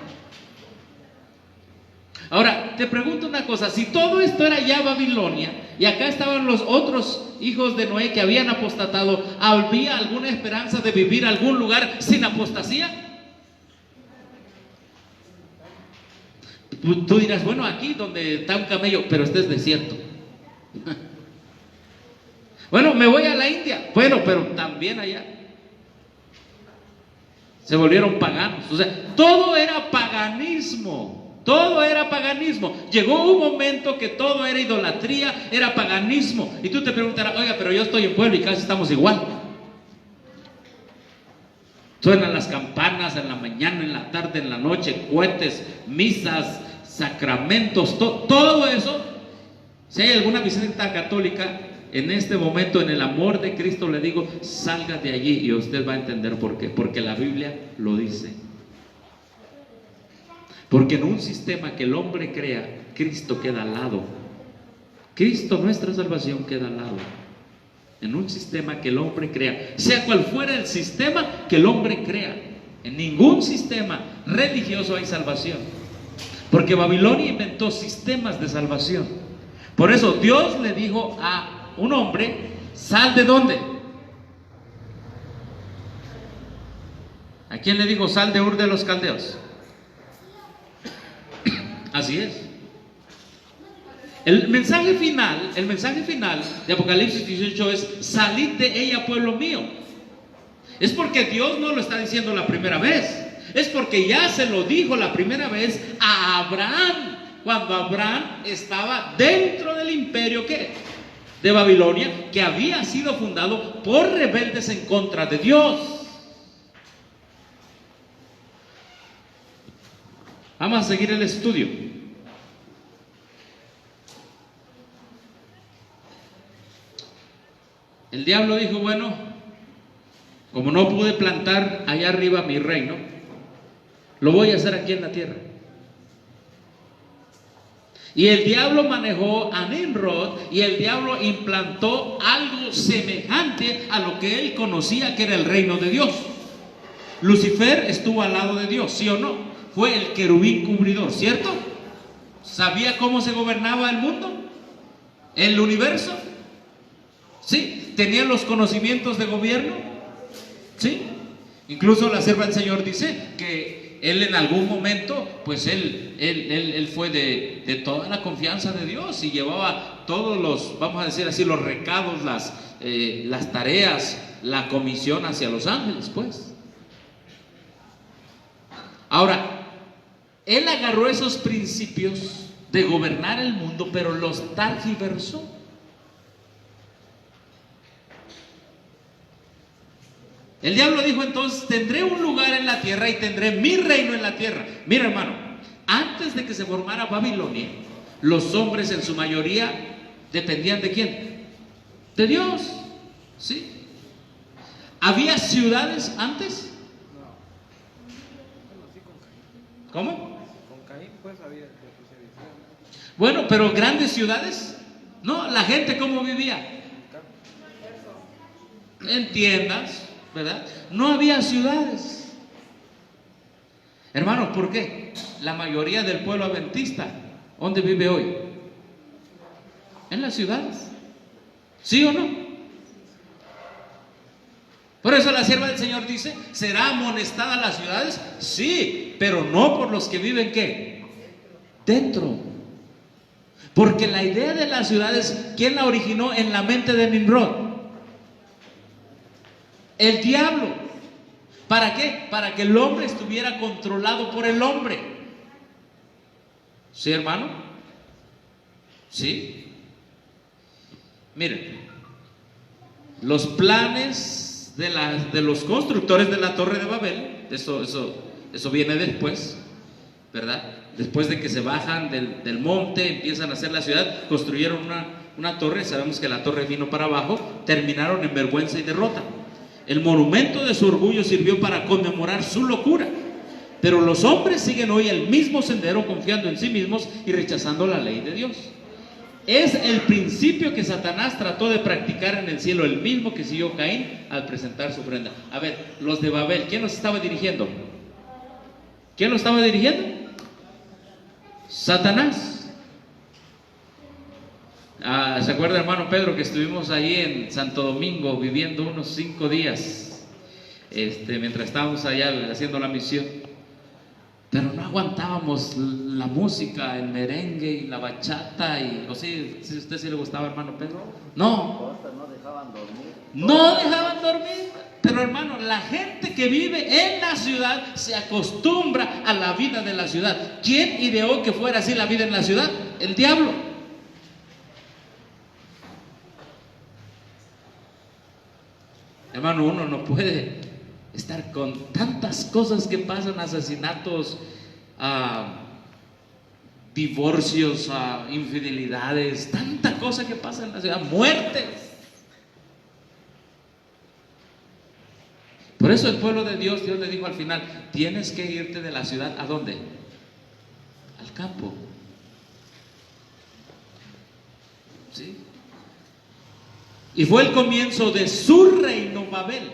Ahora, te pregunto una cosa, si todo esto era ya Babilonia y acá estaban los otros hijos de Noé que habían apostatado, ¿había alguna esperanza de vivir algún lugar sin apostasía? Tú dirás, bueno, aquí donde está un camello, pero este es desierto. Bueno, me voy a la India. Bueno, pero también allá se volvieron paganos. O sea, todo era paganismo. Todo era paganismo. Llegó un momento que todo era idolatría, era paganismo. Y tú te preguntarás, oiga, pero yo estoy en pueblo y casi estamos igual. Suenan las campanas en la mañana, en la tarde, en la noche, cohetes, misas, sacramentos, todo eso. Si hay alguna visita católica, en este momento, en el amor de Cristo, le digo, salga de allí y usted va a entender por qué. Porque la Biblia lo dice. Porque en un sistema que el hombre crea, Cristo queda al lado. Cristo, nuestra salvación, queda al lado. En un sistema que el hombre crea, sea cual fuera el sistema que el hombre crea, en ningún sistema religioso hay salvación. Porque Babilonia inventó sistemas de salvación. Por eso Dios le dijo a un hombre, sal de ¿dónde? ¿A quién le dijo sal de Ur de los Caldeos? Así es. El mensaje final de Apocalipsis 18 es: salid de ella, pueblo mío. Es porque Dios no lo está diciendo la primera vez, es porque ya se lo dijo la primera vez a Abraham, cuando Abraham estaba dentro del imperio de Babilonia, que había sido fundado por rebeldes en contra de Dios. Vamos a seguir el estudio. El diablo dijo: bueno, como no pude plantar allá arriba mi reino, lo voy a hacer aquí en la tierra. Y el diablo manejó a Nimrod, y el diablo implantó algo semejante a lo que él conocía que era el reino de Dios. Lucifer estuvo al lado de Dios, ¿sí o no? Fue el querubín cubridor, ¿cierto? ¿Sabía cómo se gobernaba el mundo? ¿El universo? ¿Sí? ¿Tenía los conocimientos de gobierno? ¿Sí? Incluso la sierva del Señor dice que él en algún momento, pues él fue de toda la confianza de Dios y llevaba todos los, vamos a decir así, los recados, las tareas, la comisión hacia los ángeles, pues. Ahora, él agarró esos principios de gobernar el mundo, pero los tergiversó. El diablo dijo entonces: tendré un lugar en la tierra y tendré mi reino en la tierra. Mira, hermano, antes de que se formara Babilonia, los hombres en su mayoría dependían ¿de quién? De Dios, ¿sí? ¿Había ciudades antes? ¿Cómo? Con Caín pues había. Bueno, pero grandes ciudades. No, la gente ¿cómo vivía? En tiendas, ¿verdad? No había ciudades. Hermanos, ¿por qué? La mayoría del pueblo adventista, ¿dónde vive hoy? En las ciudades. ¿Sí o no? Por eso la sierva del Señor dice: ¿será amonestada las ciudades? Sí, pero no por los que viven ¿qué? Dentro. Porque la idea de las ciudades, ¿quién la originó en la mente de Nimrod? El diablo. ¿Para qué? Para que el hombre estuviera controlado por el hombre. ¿Sí, hermano? ¿Sí? Miren, los planes de los constructores de la Torre de Babel, eso viene después, ¿verdad? Después de que se bajan del monte, empiezan a hacer la ciudad, construyeron una torre. Sabemos que la torre vino para abajo, terminaron en vergüenza y derrota. El monumento de su orgullo sirvió para conmemorar su locura, pero los hombres siguen hoy el mismo sendero, confiando en sí mismos y rechazando la ley de Dios. Es el principio que Satanás trató de practicar en el cielo, el mismo que siguió Caín al presentar su ofrenda. A ver, los de Babel, ¿quién los estaba dirigiendo? ¿Quién los estaba dirigiendo? Satanás. ¿Se acuerda, hermano Pedro, que estuvimos ahí en Santo Domingo viviendo unos 5 días mientras estábamos allá haciendo la misión? Pero no aguantábamos la música, el merengue y la bachata ¿o sí, si a usted sí le gustaba, hermano Pedro? No. No dejaban dormir. No dejaban dormir. Pero, hermano, la gente que vive en la ciudad se acostumbra a la vida de la ciudad. ¿Quién ideó que fuera así la vida en la ciudad? El diablo. Hermano, uno no puede estar con tantas cosas que pasan: asesinatos, divorcios, infidelidades, tanta cosa que pasa en la ciudad, muertes. Por eso el pueblo de Dios le dijo al final: tienes que irte de la ciudad. ¿A dónde? Al campo. ¿Sí? Y fue el comienzo de su reino Babel.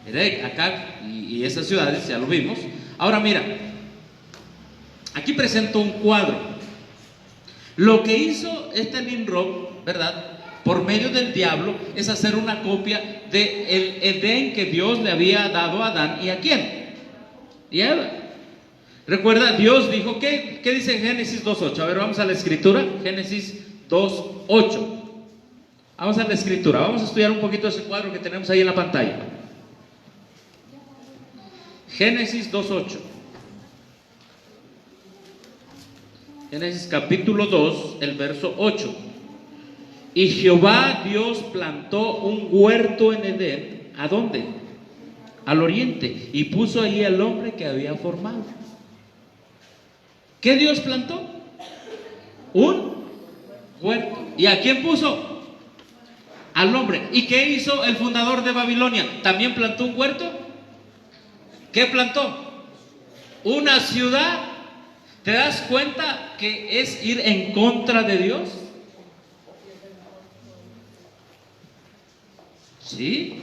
Mire, acá y esas ciudades ya lo vimos. Ahora mira, aquí presento un cuadro. Lo que hizo Nimrod, ¿verdad?, por medio del diablo, es hacer una copia del Edén que Dios le había dado a Adán. ¿Y a quién? Y a Eva. Recuerda, Dios dijo, ¿qué dice en Génesis 2.8? A ver, vamos a la escritura. Génesis 2:8. Vamos a la escritura, vamos a estudiar un poquito ese cuadro que tenemos ahí en la pantalla. Génesis 2:8. Génesis capítulo 2, el verso 8. Y Jehová Dios plantó un huerto en Edén. ¿A dónde? Al oriente. Y puso ahí al hombre que había formado. ¿Qué Dios plantó? Un huerto. ¿Y a quién puso? Al hombre. ¿Y qué hizo el fundador de Babilonia? ¿También plantó un huerto? ¿Qué plantó? Una ciudad. ¿Te das cuenta que es ir en contra de Dios? ¿Sí?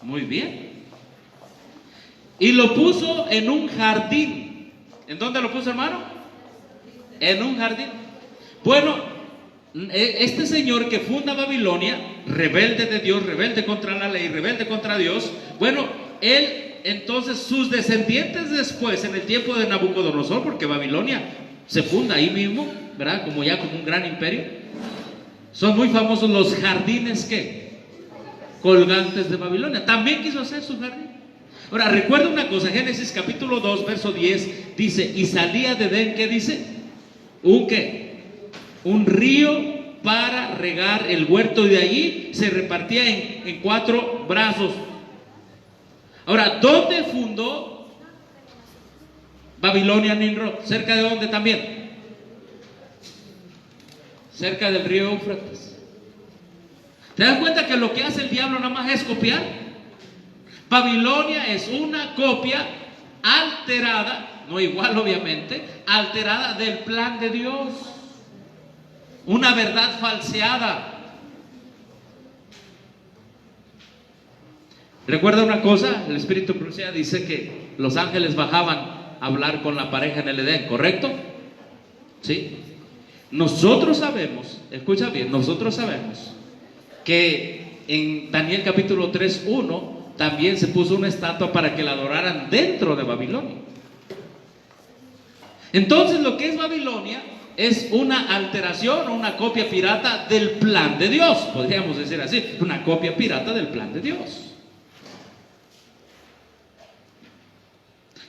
Muy bien. Y lo puso en un jardín. ¿En dónde lo puso, hermano? En un jardín. Bueno, este señor que funda Babilonia, rebelde de Dios, rebelde contra la ley, rebelde contra Dios, bueno, él, entonces sus descendientes después, en el tiempo de Nabucodonosor, porque Babilonia se funda ahí mismo, ¿verdad? Como un gran imperio. Son muy famosos los jardines que colgantes de Babilonia. También quiso hacer su jardín. Ahora, recuerda una cosa, Génesis capítulo 2, verso 10, dice, y salía de Edén, ¿qué dice? ¿Un qué? Un río para regar el huerto, y de allí se repartía en 4 brazos. Ahora, ¿dónde fundó Babilonia Nimrod? ¿Cerca de dónde también? Cerca del río Éufrates. ¿Te das cuenta que lo que hace el diablo nada más es copiar? Babilonia es una copia alterada, no igual obviamente, alterada del plan de Dios. Una verdad falseada. Recuerda una cosa, el Espíritu Profecía dice que los ángeles bajaban a hablar con la pareja en el Edén, ¿correcto? ¿Sí? Nosotros sabemos, escucha bien, nosotros sabemos que en Daniel capítulo 3:1 también se puso una estatua para que la adoraran dentro de Babilonia. Entonces lo que es Babilonia es una alteración o una copia pirata del plan de Dios, podríamos decir así, una copia pirata del plan de Dios.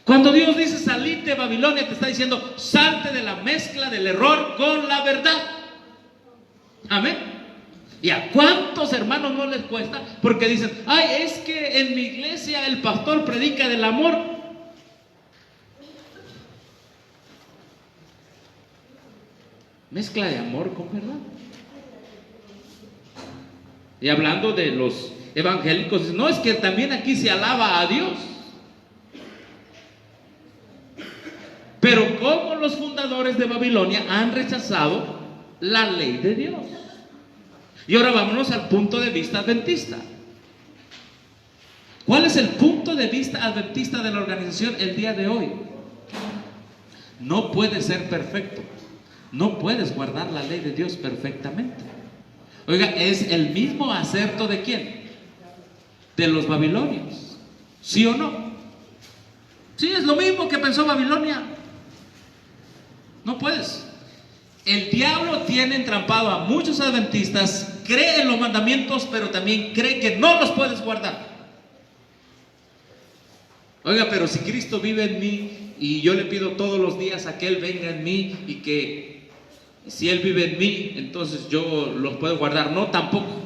Cuando Dios dice salir de Babilonia, te está diciendo salte de la mezcla del error con la verdad. Amén. ¿Y a cuántos hermanos no les cuesta? Porque dicen, ay, es que en mi iglesia el pastor predica del amor. Mezcla de amor con verdad. Y hablando de los evangélicos, no, es que también aquí se alaba a Dios. Pero como los fundadores de Babilonia han rechazado la ley de Dios. Y ahora vámonos al punto de vista adventista. ¿Cuál es el punto de vista adventista de la organización el día de hoy? No puedes ser perfecto. No puedes guardar la ley de Dios perfectamente. Oiga, ¿es el mismo acerto de quién? De los babilonios. ¿Sí o no? Sí, es lo mismo que pensó Babilonia. No puedes. El diablo tiene entrampado a muchos adventistas, cree en los mandamientos, pero también cree que no los puedes guardar. Oiga, pero si Cristo vive en mí y yo le pido todos los días a que Él venga en mí y que si Él vive en mí, entonces yo los puedo guardar. No, tampoco.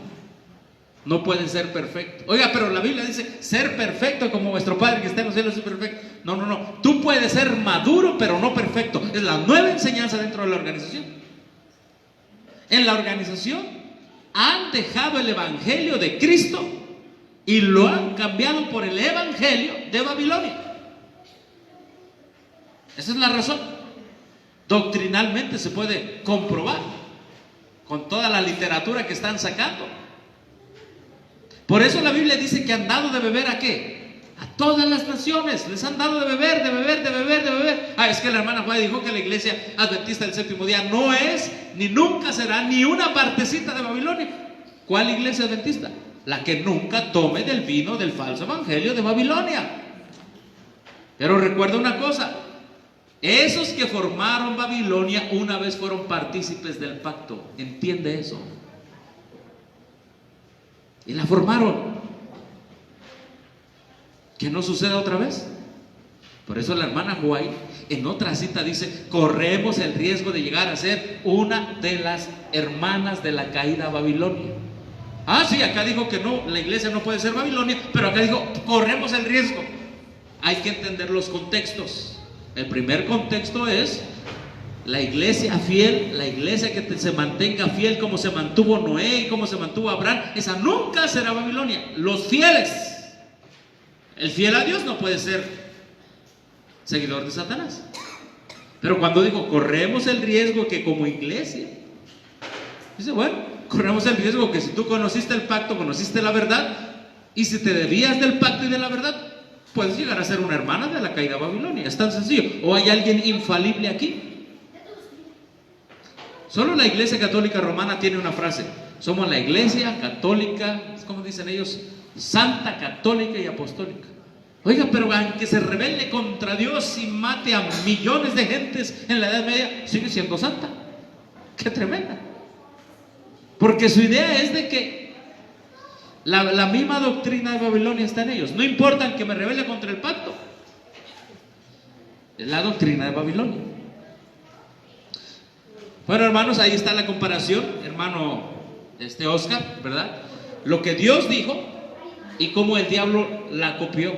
No pueden ser perfectos. Oiga, pero la Biblia dice ser perfecto como vuestro Padre que está en los cielos es perfecto. No, no, no. Tú puedes ser maduro, pero no perfecto. Es la nueva enseñanza dentro de la organización. En la organización han dejado el evangelio de Cristo y lo han cambiado por el evangelio de Babilonia. Esa es la razón. Doctrinalmente se puede comprobar con toda la literatura que están sacando. Por eso la Biblia dice que han dado de beber ¿a qué? A todas las naciones. Les han dado de beber, de beber, de beber, de beber. Ah, es que la hermana Juana dijo que la iglesia adventista del séptimo día no es, ni nunca será, ni una partecita de Babilonia. ¿Cuál iglesia adventista? La que nunca tome del vino del falso evangelio de Babilonia. Pero recuerda una cosa, Esos que formaron Babilonia una vez fueron partícipes del pacto. ¿Entiende eso? Y la formaron. ¿Que no suceda otra vez? Por eso la hermana White en otra cita dice: corremos el riesgo de llegar a ser una de las hermanas de la caída a Babilonia. Ah, sí, acá dijo que no, la iglesia no puede ser Babilonia, pero acá dijo: corremos el riesgo. Hay que entender los contextos. El primer contexto es la iglesia fiel, la iglesia que se mantenga fiel como se mantuvo Noé y como se mantuvo Abraham. Esa nunca será Babilonia. Los fieles, el fiel a Dios no puede ser seguidor de Satanás. Pero cuando digo corremos el riesgo que como iglesia, dice, bueno, corremos el riesgo que si tú conociste el pacto, conociste la verdad, y si te debías del pacto y de la verdad, puedes llegar a ser una hermana de la caída a Babilonia. Es tan sencillo. ¿O hay alguien infalible aquí? Solo la Iglesia Católica Romana tiene una frase: somos la Iglesia Católica, ¿cómo dicen ellos? Santa, católica y apostólica. Oiga, pero aunque se rebele contra Dios y mate a millones de gentes en la Edad Media, sigue siendo santa. ¡Qué tremenda! Porque su idea es de que la misma doctrina de Babilonia está en ellos. No importa que me rebele contra el pacto. Es la doctrina de Babilonia. Bueno, hermanos, ahí está la comparación, hermano Oscar, ¿verdad? Lo que Dios dijo y cómo el diablo la copió.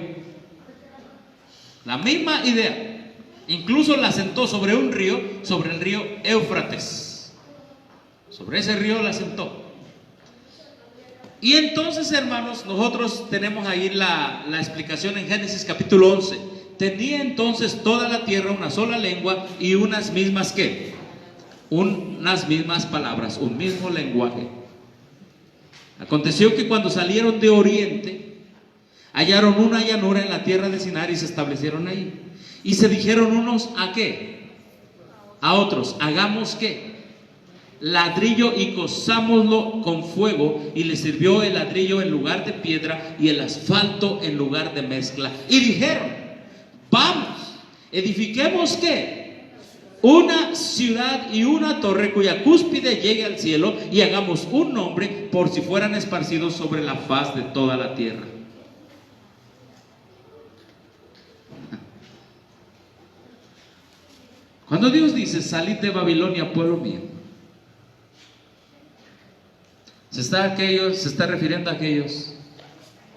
La misma idea. Incluso la sentó sobre un río, sobre el río Éufrates. Sobre ese río la sentó. Y entonces, hermanos, nosotros tenemos ahí la explicación en Génesis capítulo 11. Tenía entonces toda la tierra una sola lengua y unas mismas, ¿qué? Unas mismas palabras, un mismo lenguaje. Aconteció que cuando salieron de oriente, hallaron una llanura en la tierra de Sinar y se establecieron ahí. Y se dijeron unos a qué, a otros: hagamos qué, ladrillo y cozámoslo con fuego. Y les sirvió el ladrillo en lugar de piedra y el asfalto en lugar de mezcla. Y dijeron: vamos, edifiquemos qué, una ciudad y una torre cuya cúspide llegue al cielo, y hagamos un nombre por si fueran esparcidos sobre la faz de toda la tierra. Cuando Dios dice: salid de Babilonia, pueblo mío, se está refiriendo a aquellos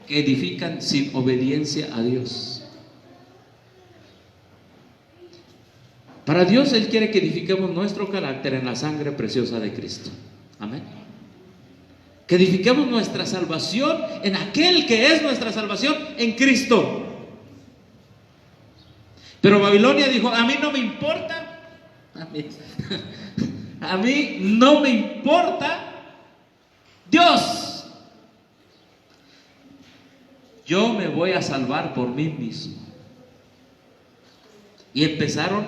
que edifican sin obediencia a Dios. Para Dios, Él quiere que edifiquemos nuestro carácter en la sangre preciosa de Cristo. Amén. Que edifiquemos nuestra salvación en aquel que es nuestra salvación, en Cristo. Pero Babilonia dijo: a mí no me importa. A mí no me importa Dios. Yo me voy a salvar por mí mismo. Y empezaron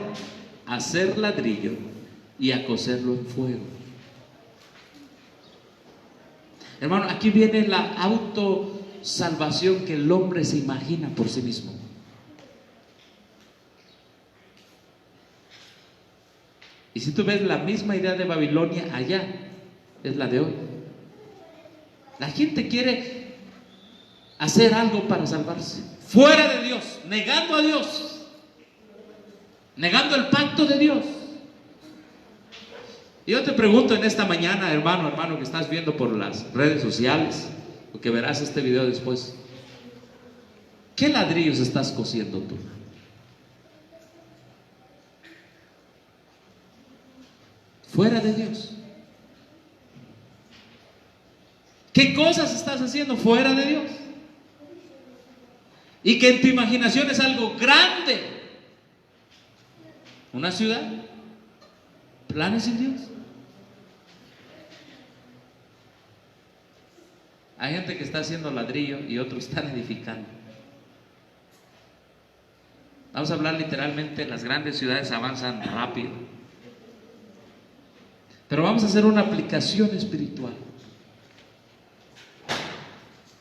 a hacer ladrillo y a cocerlo en fuego. Hermano, aquí viene la autosalvación que el hombre se imagina por sí mismo. Y si tú ves, la misma idea de Babilonia allá es la de hoy. La gente quiere hacer algo para salvarse, fuera de Dios, negando a Dios, negando el pacto de Dios. Y yo te pregunto en esta mañana, hermano que estás viendo por las redes sociales, o que verás este video después: ¿qué ladrillos estás cosiendo tú? Fuera de Dios. ¿Qué cosas estás haciendo fuera de Dios? Y que en tu imaginación es algo grande. Una ciudad, planes sin Dios. Hay gente que está haciendo ladrillo y otros están edificando. Vamos a hablar literalmente: las grandes ciudades avanzan rápido. Pero vamos a hacer una aplicación espiritual.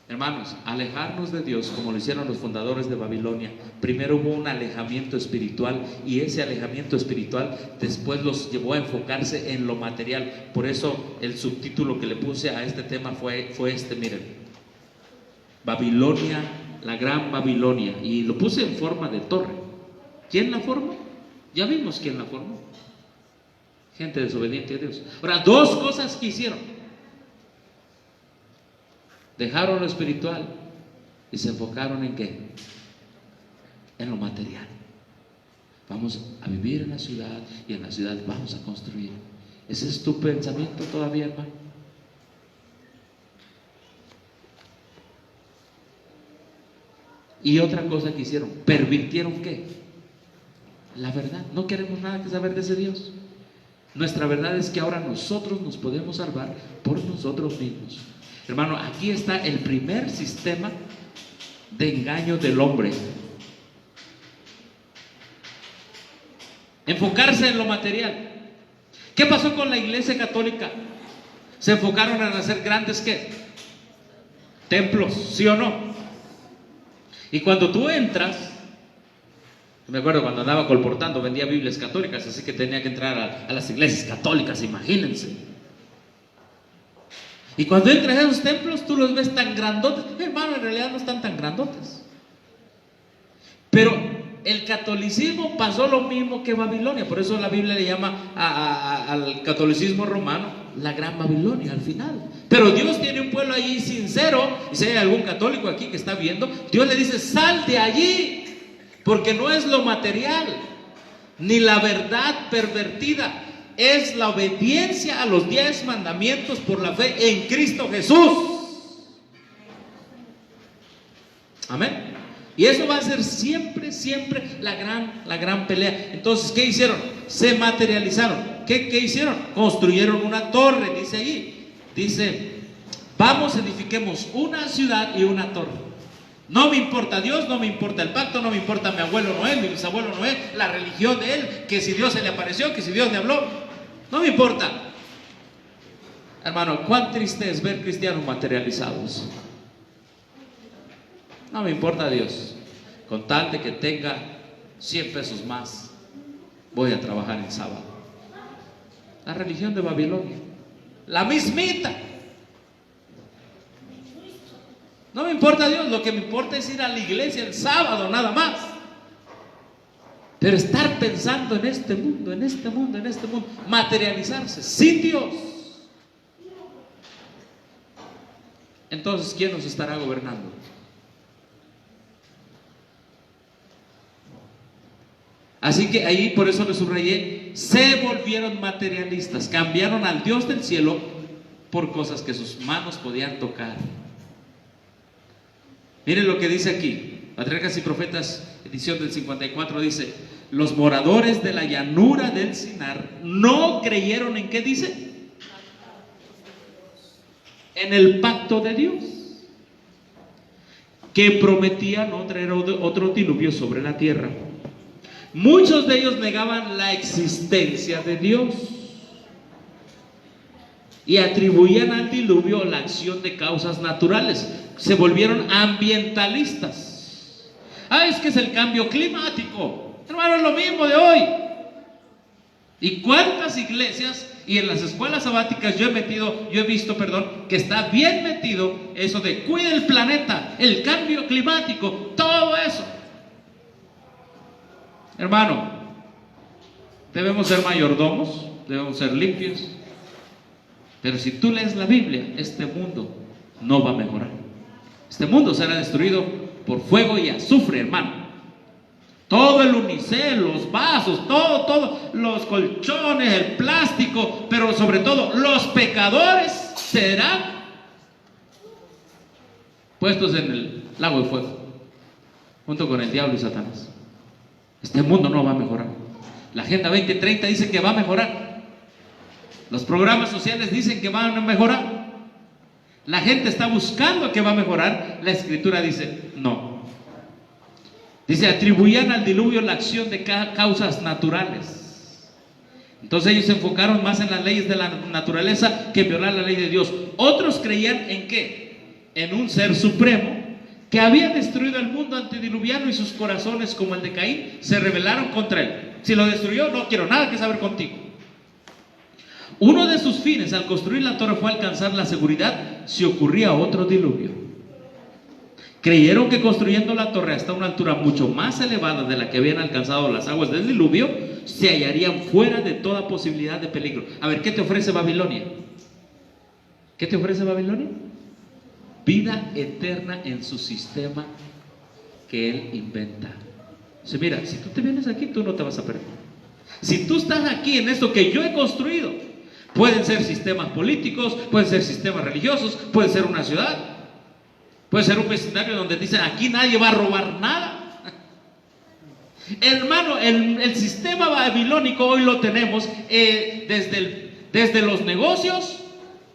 Hermanos, alejarnos de Dios como lo hicieron los fundadores de Babilonia. Primero hubo un alejamiento espiritual, y ese alejamiento espiritual después los llevó a enfocarse en lo material. Por eso el subtítulo que le puse a este tema fue este, miren: Babilonia, la gran Babilonia. Y lo puse en forma de torre. ¿Quién la formó? Ya vimos quién la formó. Gente desobediente a Dios. Ahora, dos cosas que hicieron: dejaron lo espiritual y se enfocaron ¿en qué? En lo material. Vamos a vivir en la ciudad, y en la ciudad vamos a construir. ¿Ese es tu pensamiento todavía, hermano? Y otra cosa que hicieron: pervirtieron ¿qué? La verdad. No queremos nada que saber de ese Dios. Nuestra verdad es que ahora nosotros nos podemos salvar por nosotros mismos. Hermano, aquí está el primer sistema de engaño del hombre: enfocarse en lo material. ¿Qué pasó con la iglesia católica? Se enfocaron en hacer grandes ¿qué? Templos, ¿sí o no? Y cuando tú entras, me acuerdo cuando andaba colportando, vendía Biblias católicas, así que tenía que entrar a las iglesias católicas, imagínense. Y cuando entras a esos templos, tú los ves tan grandotes. Hermano, en realidad no están tan grandotes. Pero el catolicismo pasó lo mismo que Babilonia. Por eso la Biblia le llama al catolicismo romano la gran Babilonia al final. Pero Dios tiene un pueblo allí sincero. Y si hay algún católico aquí que está viendo, Dios le dice: sal de allí, porque no es lo material ni la verdad pervertida, es la obediencia a los 10 mandamientos por la fe en Cristo Jesús. Amén. Y eso va a ser siempre, siempre la gran pelea. Entonces, ¿qué hicieron? Se materializaron. ¿Qué hicieron? Construyeron una torre, dice ahí. Dice: vamos, edifiquemos una ciudad y una torre. No me importa Dios, no me importa el pacto, no me importa mi abuelo Noé, mi bisabuelo Noé, la religión de él, que si Dios se le apareció, que si Dios le habló, no me importa. Hermano, cuán triste es ver cristianos materializados. No me importa Dios, con tal de que tenga 100 pesos más, voy a trabajar en sábado. La religión de Babilonia, la mismita. No me importa Dios, lo que me importa es ir a la iglesia el sábado, nada más. Pero estar pensando en este mundo, materializarse sin Dios. Entonces, ¿quién nos estará gobernando? Así que ahí, por eso le subrayé, se volvieron materialistas, cambiaron al Dios del cielo por cosas que sus manos podían tocar. Miren lo que dice aquí, Patriarcas y Profetas, edición del 54, dice: los moradores de la llanura del Sinar no creyeron ¿en qué dice? En el pacto de Dios, que prometía no traer otro diluvio sobre la tierra. Muchos de ellos negaban la existencia de Dios y atribuían al diluvio la acción de causas naturales. Se volvieron ambientalistas. Es que es el cambio climático. Hermano, es lo mismo de hoy. ¿Y cuántas iglesias y en las escuelas sabáticas yo he visto, que está bien metido eso de cuida el planeta, el cambio climático, todo eso? Hermano, debemos ser mayordomos, debemos ser limpios. Pero si tú lees la Biblia, este mundo no va a mejorar. Este mundo será destruido por fuego y azufre, hermano. Todo el unicel, los vasos, todo, los colchones, el plástico, pero sobre todo los pecadores serán puestos en el lago de fuego, junto con el diablo y Satanás. Este mundo no va a mejorar. La Agenda 2030 dice que va a mejorar. Los programas sociales dicen que van a mejorar. La gente está buscando que va a mejorar. La Escritura dice no. Dice: atribuían al diluvio la acción de causas naturales. Entonces ellos se enfocaron más en las leyes de la naturaleza que en violar la ley de Dios. Otros creían en ¿qué? en un ser supremo que había destruido el mundo antediluviano, y sus corazones, como el de Caín, se rebelaron contra él. Si lo destruyó, no quiero nada que saber contigo. Uno de sus fines al construir la torre fue alcanzar la seguridad si ocurría otro diluvio. Creyeron que construyendo la torre hasta una altura mucho más elevada de la que habían alcanzado las aguas del diluvio, se hallarían fuera de toda posibilidad de peligro. A ver, ¿qué te ofrece Babilonia? ¿Qué te ofrece Babilonia? Vida eterna en su sistema que él inventa. O sea, mira, si tú te vienes aquí, tú no te vas a perder. Si tú estás aquí en esto que yo he construido, pueden ser sistemas políticos, pueden ser sistemas religiosos, puede ser una ciudad, puede ser un vecindario donde dicen aquí nadie va a robar nada. Hermano, el sistema babilónico hoy lo tenemos desde los negocios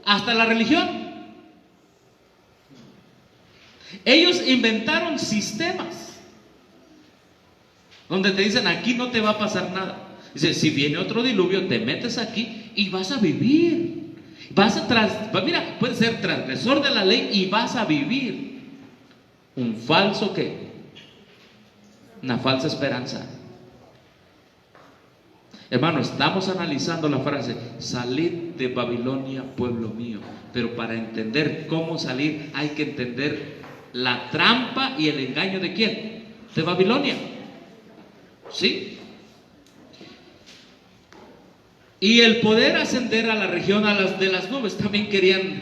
hasta la religión. Ellos inventaron sistemas donde te dicen aquí no te va a pasar nada. Dice, si viene otro diluvio, te metes aquí y vas a vivir. Mira, puedes ser transgresor de la ley y vas a vivir. Un falso ¿qué? Una falsa esperanza. Hermano, estamos analizando la frase, salid de Babilonia, pueblo mío. Pero para entender cómo salir, hay que entender la trampa y el engaño de ¿quién? De Babilonia. ¿Sí? Y el poder ascender a la región de las nubes. También querían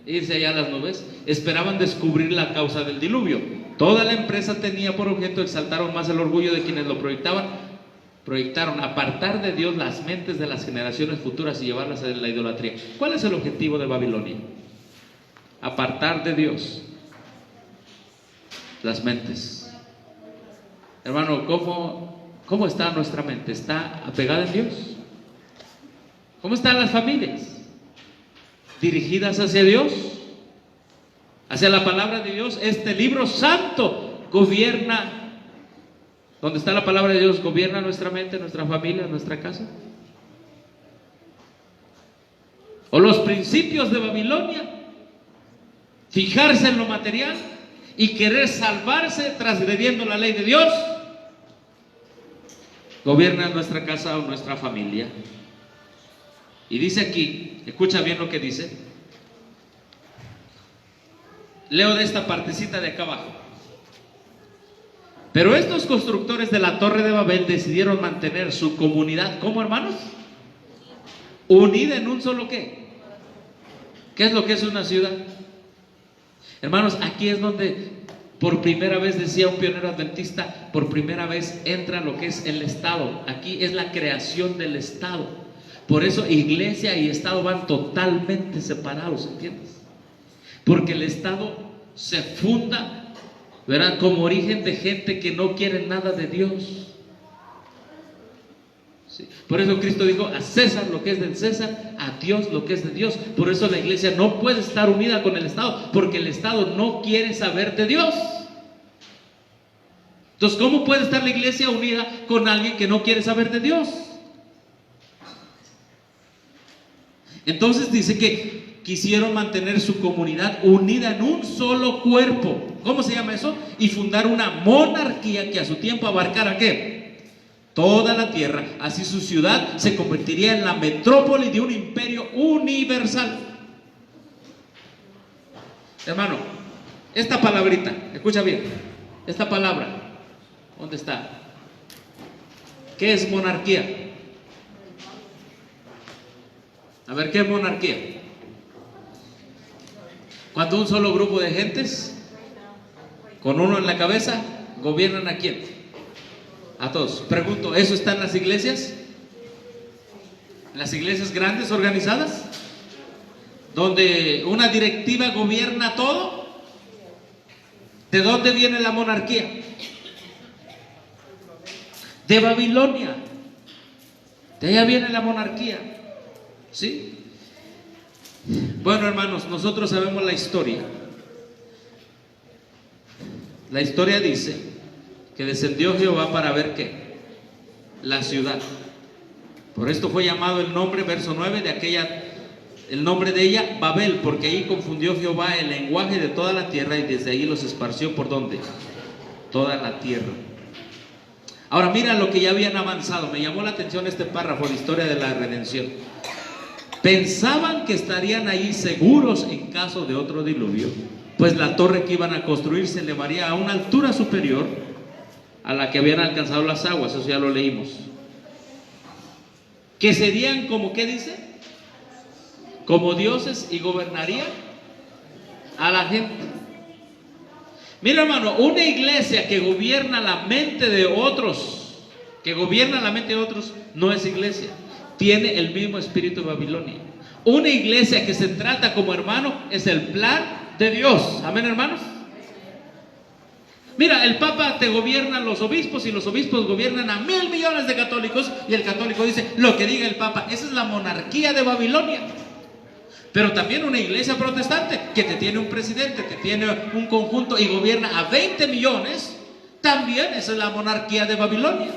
irse allá a las nubes. Esperaban descubrir la causa del diluvio. Toda la empresa tenía por objeto exaltar aún más el orgullo de quienes lo proyectaron apartar de Dios las mentes de las generaciones futuras y llevarlas a la idolatría. ¿Cuál es el objetivo de Babilonia? Apartar de Dios las mentes. Hermano, ¿cómo está nuestra mente? ¿Está apegada en Dios? ¿Cómo están las familias? ¿Dirigidas hacia Dios? ¿Hacia la palabra de Dios? Este libro santo gobierna. ¿Dónde está la palabra de Dios? ¿Gobierna nuestra mente, nuestra familia, nuestra casa? ¿O los principios de Babilonia? ¿Fijarse en lo material y querer salvarse transgrediendo la ley de Dios? ¿Gobierna nuestra casa o nuestra familia? Y dice aquí, escucha bien lo que dice. Leo de esta partecita de acá abajo. Pero estos constructores de la Torre de Babel decidieron mantener su comunidad, ¿cómo, hermanos? Unida en un solo ¿qué? ¿Qué es lo que es una ciudad? Hermanos, aquí es donde por primera vez, decía un pionero adventista, por primera vez entra lo que es el Estado. Aquí es la creación del Estado. Por eso iglesia y Estado van totalmente separados, ¿entiendes? Porque el Estado se funda, ¿verdad?, como origen de gente que no quiere nada de Dios. ¿Sí? Por eso Cristo dijo, a César lo que es del César, a Dios lo que es de Dios. Por eso la iglesia no puede estar unida con el Estado, porque el Estado no quiere saber de Dios. Entonces, ¿cómo puede estar la iglesia unida con alguien que no quiere saber de Dios? Entonces dice que quisieron mantener su comunidad unida en un solo cuerpo. ¿Cómo se llama eso? Y fundar una monarquía que a su tiempo abarcara ¿qué? Toda la tierra. Así su ciudad se convertiría en la metrópoli de un imperio universal. Hermano, esta palabrita, escucha bien, esta palabra, ¿dónde está? ¿Qué es monarquía? A ver, ¿qué es monarquía? Cuando un solo grupo de gentes, con uno en la cabeza, gobiernan ¿a quién? A todos. Pregunto, ¿eso está en las iglesias? ¿En las iglesias grandes organizadas? ¿Donde una directiva gobierna todo? ¿De dónde viene la monarquía? De Babilonia. De allá viene la monarquía. ¿Sí? Bueno, hermanos, nosotros sabemos la historia. La historia dice que descendió Jehová para ver ¿qué? La ciudad. Por esto fue llamado el nombre, verso 9, de aquella el nombre de ella Babel, porque ahí confundió Jehová el lenguaje de toda la tierra y desde ahí los esparció por ¿dónde? Toda la tierra. Ahora mira lo que ya habían avanzado. Me llamó la atención este párrafo, la historia de la redención. Pensaban que estarían ahí seguros en caso de otro diluvio, pues la torre que iban a construir se elevaría a una altura superior a la que habían alcanzado las aguas. Eso ya lo leímos. Que serían como, ¿qué dice? Como dioses y gobernarían a la gente. Mira, hermano, una iglesia que gobierna la mente de otros, no es iglesia. Tiene el mismo espíritu de Babilonia. Una iglesia que se trata como hermano es el plan de Dios. Amén, hermanos. Mira, el Papa te gobierna los obispos y los obispos gobiernan a 1,000 millones de católicos y el católico dice lo que diga el Papa. Esa es la monarquía de Babilonia. Pero también una iglesia protestante que te tiene un presidente, te tiene un conjunto y gobierna a 20 millones, también esa es la monarquía de Babilonia.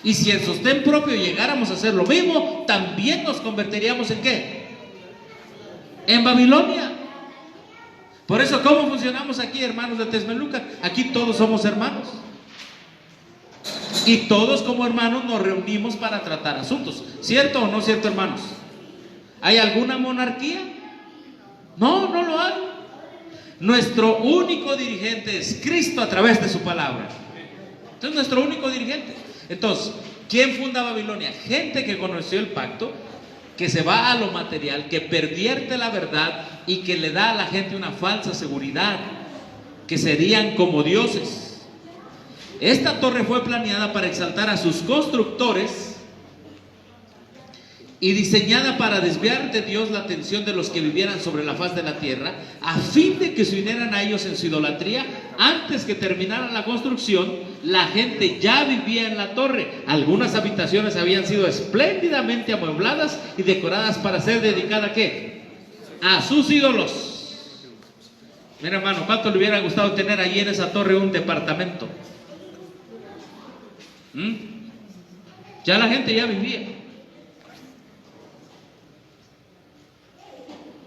Y si en sostén propio llegáramos a hacer lo mismo, también nos convertiríamos en ¿qué? En Babilonia. Por eso, ¿cómo funcionamos aquí, hermanos de Texmelucan? Aquí todos somos hermanos. Y todos como hermanos nos reunimos para tratar asuntos. ¿Cierto o no cierto, hermanos? ¿Hay alguna monarquía? No, no lo hay. Nuestro único dirigente es Cristo a través de su palabra. Entonces, nuestro único dirigente. Entonces, ¿quién funda Babilonia? Gente que conoció el pacto, que se va a lo material, que pervierte la verdad y que le da a la gente una falsa seguridad, que serían como dioses. Esta torre fue planeada para exaltar a sus constructores y diseñada para desviar de Dios la atención de los que vivieran sobre la faz de la tierra, a fin de que se unieran a ellos en su idolatría. Antes que terminara la construcción, la gente ya vivía en la torre. Algunas habitaciones habían sido espléndidamente amuebladas y decoradas para ser dedicadas ¿a qué? A sus ídolos. Mira, hermano, ¿cuánto le hubiera gustado tener allí en esa torre un departamento? Ya la gente ya vivía.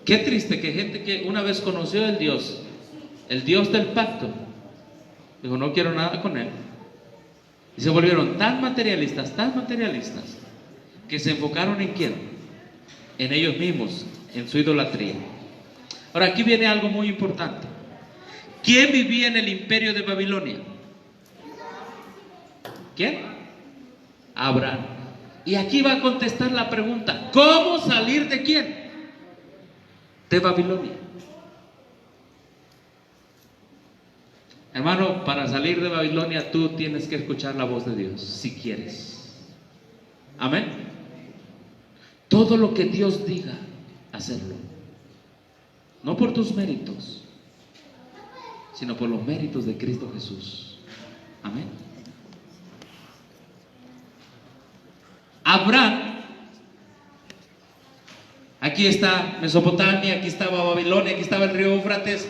Qué triste que gente que una vez conoció el Dios del pacto, dijo no quiero nada con él, y se volvieron tan materialistas, que se enfocaron en quién, en ellos mismos, en su idolatría. Ahora aquí viene algo muy importante. ¿Quién vivía en el imperio de Babilonia? ¿Quién? Abraham. Y aquí va a contestar la pregunta: ¿cómo salir de quién? De Babilonia. Hermano, para salir de Babilonia tú tienes que escuchar la voz de Dios, si quieres. Amén. Todo lo que Dios diga, hacerlo. No por tus méritos, sino por los méritos de Cristo Jesús. Amén. Abraham, aquí está Mesopotamia, aquí estaba Babilonia, aquí estaba el río Éufrates,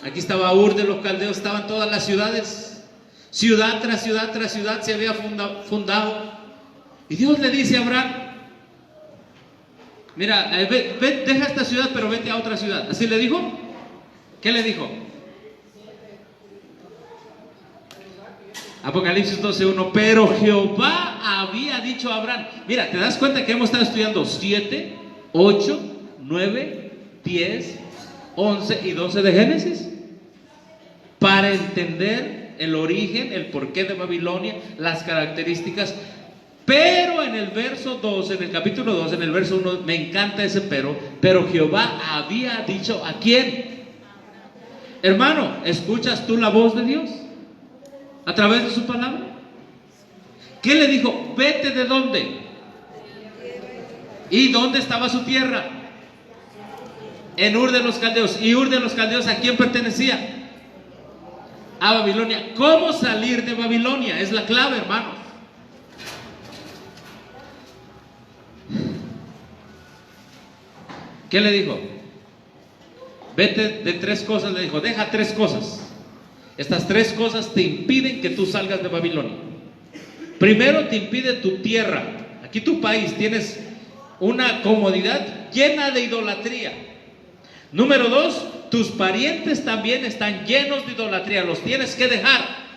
aquí estaba Ur de los Caldeos, estaban todas las ciudades, ciudad tras ciudad tras ciudad se había fundado. Y Dios le dice a Abraham: mira, deja esta ciudad, pero vete a otra ciudad. ¿Así le dijo? ¿Qué le dijo? Apocalipsis 12:1. Pero Jehová había dicho a Abraham. Mira, ¿te das cuenta que hemos estado estudiando 7, 8, 9, 10, 11 y 12 de Génesis? Para entender el origen, el porqué de Babilonia, las características. Pero en el verso 2, en el capítulo 2, en el verso 1, me encanta ese pero Jehová había dicho ¿a quién? Hermano, ¿escuchas tú la voz de Dios a través de su palabra? ¿Qué le dijo? Vete de dónde. ¿Y dónde estaba su tierra? En Ur de los Caldeos. ¿Y Ur de los Caldeos a quién pertenecía? A Babilonia. ¿Cómo salir de Babilonia? Es la clave, hermano. ¿Qué le dijo? Vete de 3 cosas, le dijo, deja 3 cosas. Estas 3 cosas te impiden que tú salgas de Babilonia. Primero, te impide tu tierra. Aquí tu país, tienes una comodidad llena de idolatría. Número 2, tus parientes también están llenos de idolatría, los tienes que dejar.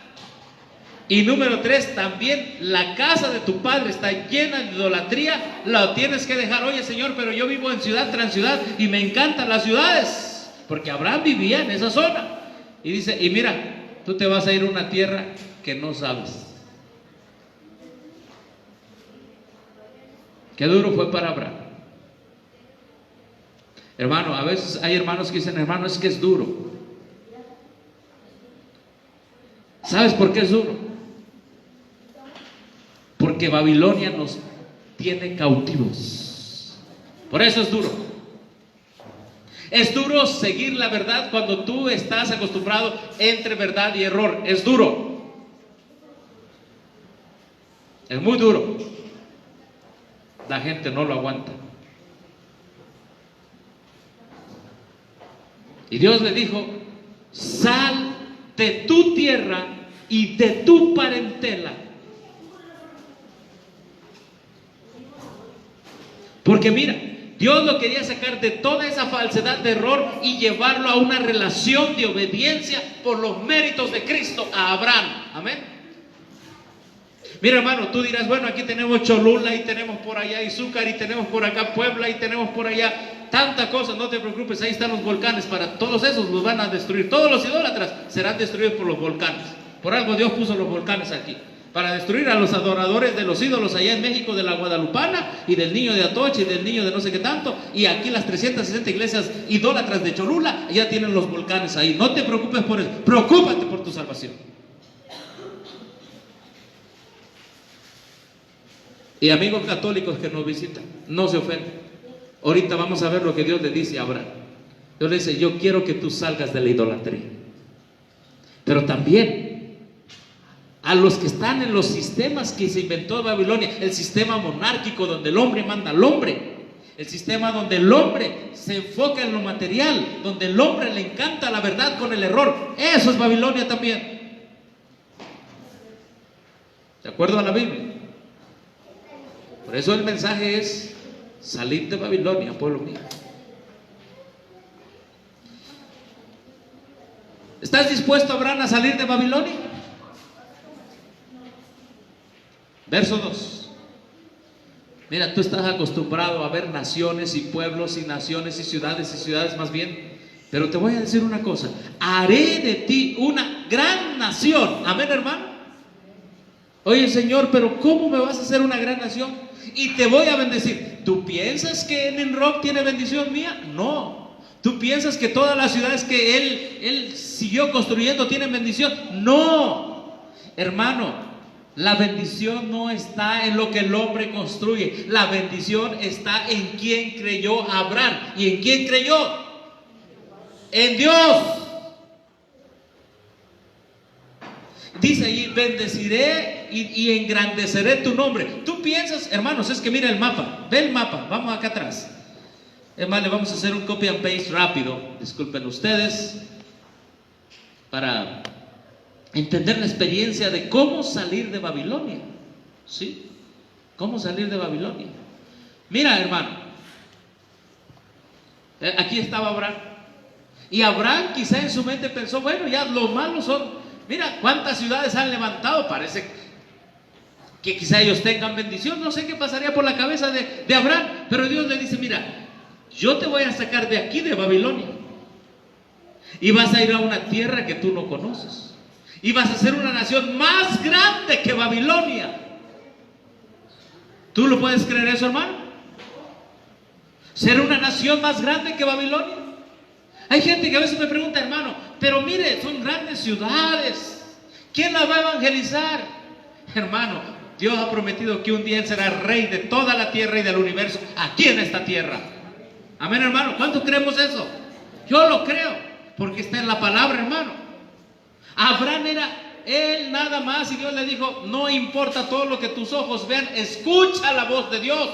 Y número 3, también la casa de tu padre está llena de idolatría, la tienes que dejar. Oye, Señor, pero yo vivo en ciudad tras ciudad y me encantan las ciudades, porque Abraham vivía en esa zona. Y dice, y mira, tú te vas a ir a una tierra que no sabes. Qué duro fue para Abraham. Hermano, a veces hay hermanos que dicen, hermano, es que es duro. ¿Sabes por qué es duro? Porque Babilonia nos tiene cautivos. Por eso es duro. Es duro seguir la verdad cuando tú estás acostumbrado entre verdad y error. Es duro. Es muy duro. La gente no lo aguanta. Y Dios le dijo, sal de tu tierra y de tu parentela. Porque mira, Dios lo quería sacar de toda esa falsedad de error y llevarlo a una relación de obediencia por los méritos de Cristo a Abraham. Amén. Mira, hermano, tú dirás, bueno, aquí tenemos Cholula y tenemos por allá Izúcar y tenemos por acá Puebla y tenemos por allá tanta cosa. No te preocupes, ahí están los volcanes. Para todos esos los van a destruir. Todos los idólatras serán destruidos por los volcanes. Por algo Dios puso los volcanes aquí, para destruir a los adoradores de los ídolos allá en México, de la Guadalupana y del niño de Atoche y del niño de no sé qué tanto. Y aquí las 360 iglesias idólatras de Cholula ya tienen los volcanes ahí. No te preocupes por eso, preocúpate por tu salvación. Y amigos católicos que nos visitan, no se ofenden. Ahorita vamos a ver lo que Dios le dice a Abraham. Dios le dice, yo quiero que tú salgas de la idolatría. Pero también a los que están en los sistemas que se inventó Babilonia, el sistema monárquico donde el hombre manda al hombre, el sistema donde el hombre se enfoca en lo material, donde el hombre le encanta la verdad con el error, eso es Babilonia también. ¿De acuerdo a la Biblia? Por eso el mensaje es salir de Babilonia, pueblo mío. ¿Estás dispuesto, Abraham, a salir de Babilonia? Verso 2. Mira, tú estás acostumbrado a ver naciones y pueblos y naciones y ciudades más bien. Pero te voy a decir una cosa. Haré de ti una gran nación. Amén, hermano. Oye, Señor, pero ¿cómo me vas a hacer una gran nación? Y te voy a bendecir. ¿Tú piensas que Enenrock tiene bendición mía? No. ¿Tú piensas que todas las ciudades que él siguió construyendo tienen bendición? No. Hermano, la bendición no está en lo que el hombre construye. La bendición está en quien creyó Abraham. ¿Y en quién creyó? En Dios. Dice ahí, bendeciré y engrandeceré tu nombre. Tú piensas, hermanos, es que mira el mapa. Ve el mapa, vamos acá atrás. Es más, le vamos a hacer un copy and paste rápido. Disculpen ustedes, para entender la experiencia de cómo salir de Babilonia. ¿Sí? ¿Cómo salir de Babilonia? Mira, hermano, aquí estaba Abraham. Y Abraham quizá en su mente pensó, bueno, ya los malos son, mira cuántas ciudades han levantado, parece que quizá ellos tengan bendición. No sé qué pasaría por la cabeza de Abraham, pero Dios le dice, mira, yo te voy a sacar de aquí, de Babilonia, y vas a ir a una tierra que tú no conoces. Y vas a ser una nación más grande que Babilonia. ¿Tú lo puedes creer eso, hermano? Ser una nación más grande que Babilonia. Hay gente que a veces me pregunta, hermano, pero mire, son grandes ciudades, ¿quién las va a evangelizar? Hermano, Dios ha prometido que un día Él será rey de toda la tierra y del universo aquí en esta tierra. Amén, hermano. ¿Cuánto creemos eso? Yo lo creo, porque está en la palabra, hermano. Abraham era él nada más, y Dios le dijo, no importa todo lo que tus ojos vean, escucha la voz de Dios.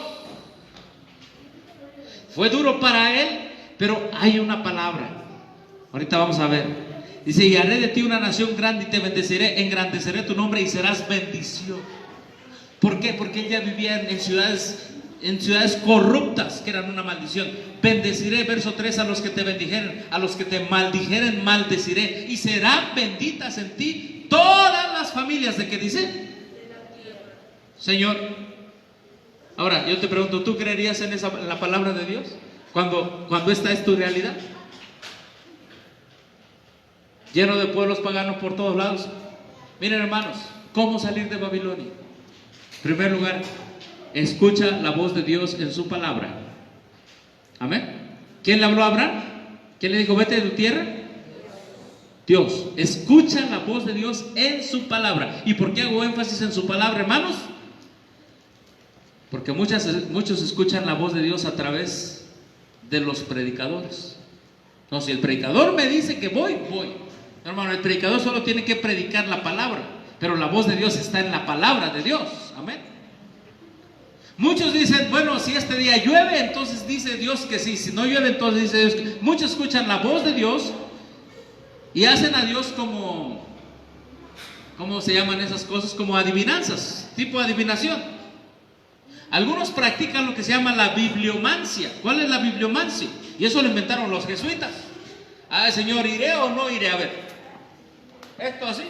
Fue duro para él, pero hay una palabra. Ahorita vamos a ver. Dice, y haré de ti una nación grande y te bendeciré, engrandeceré tu nombre y serás bendición. ¿Por qué? Porque él ya vivía en ciudades en ciudades corruptas que eran una maldición. Bendeciré, verso 3, a los que te bendijeren, a los que te maldijeren maldeciré, y serán benditas en ti todas las familias. ¿De qué dice? Señor, ahora yo te pregunto, ¿tú creerías en la palabra de Dios cuando esta es tu realidad? Lleno de pueblos paganos por todos lados. Miren, hermanos, ¿cómo salir de Babilonia? En primer lugar, escucha la voz de Dios en su palabra. Amén. ¿Quién le habló a Abraham? ¿Quién le dijo vete de tu tierra? Dios. Escucha la voz de Dios en su palabra. ¿Y por qué hago énfasis en su palabra, hermanos? Porque muchos escuchan la voz de Dios a través de los predicadores. No, si el predicador me dice que voy. Hermano, el predicador solo tiene que predicar la palabra, pero la voz de Dios está en la palabra de Dios. Amén. Muchos dicen, bueno, si este día llueve, entonces dice Dios que sí. Si no llueve, entonces dice Dios que... Muchos escuchan la voz de Dios y hacen a Dios como, ¿cómo se llaman esas cosas? Como adivinanzas, tipo adivinación. Algunos practican lo que se llama la bibliomancia. ¿Cuál es la bibliomancia? Y eso lo inventaron los jesuitas. Ah, Señor, ¿iré o no iré? A ver, esto así.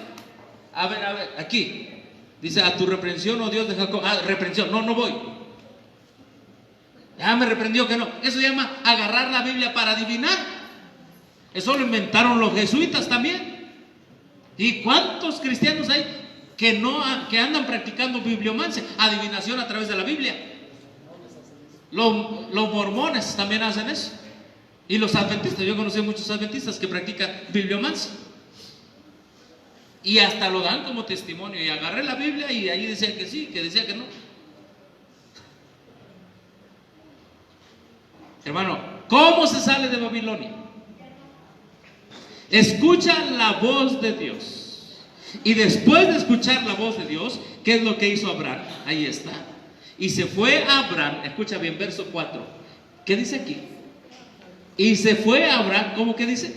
A ver, aquí. Dice, a tu reprensión, oh Dios de Jacob. Ah, reprensión, no voy. Ya me reprendió que no. Eso se llama agarrar la Biblia para adivinar. Eso lo inventaron los jesuitas también. ¿Y cuántos cristianos hay que andan practicando bibliomancia, adivinación a través de la Biblia? Los mormones también hacen eso. Y los adventistas, yo conocí muchos adventistas que practican bibliomancia. Y hasta lo dan como testimonio. Y agarré la Biblia y ahí decía que sí, que decía que no. Hermano, ¿cómo se sale de Babilonia? Escucha la voz de Dios. Y después de escuchar la voz de Dios, ¿qué es lo que hizo Abraham? Ahí está. Y se fue Abraham, escucha bien, verso 4. ¿Qué dice aquí? Y se fue Abraham, ¿cómo que dice?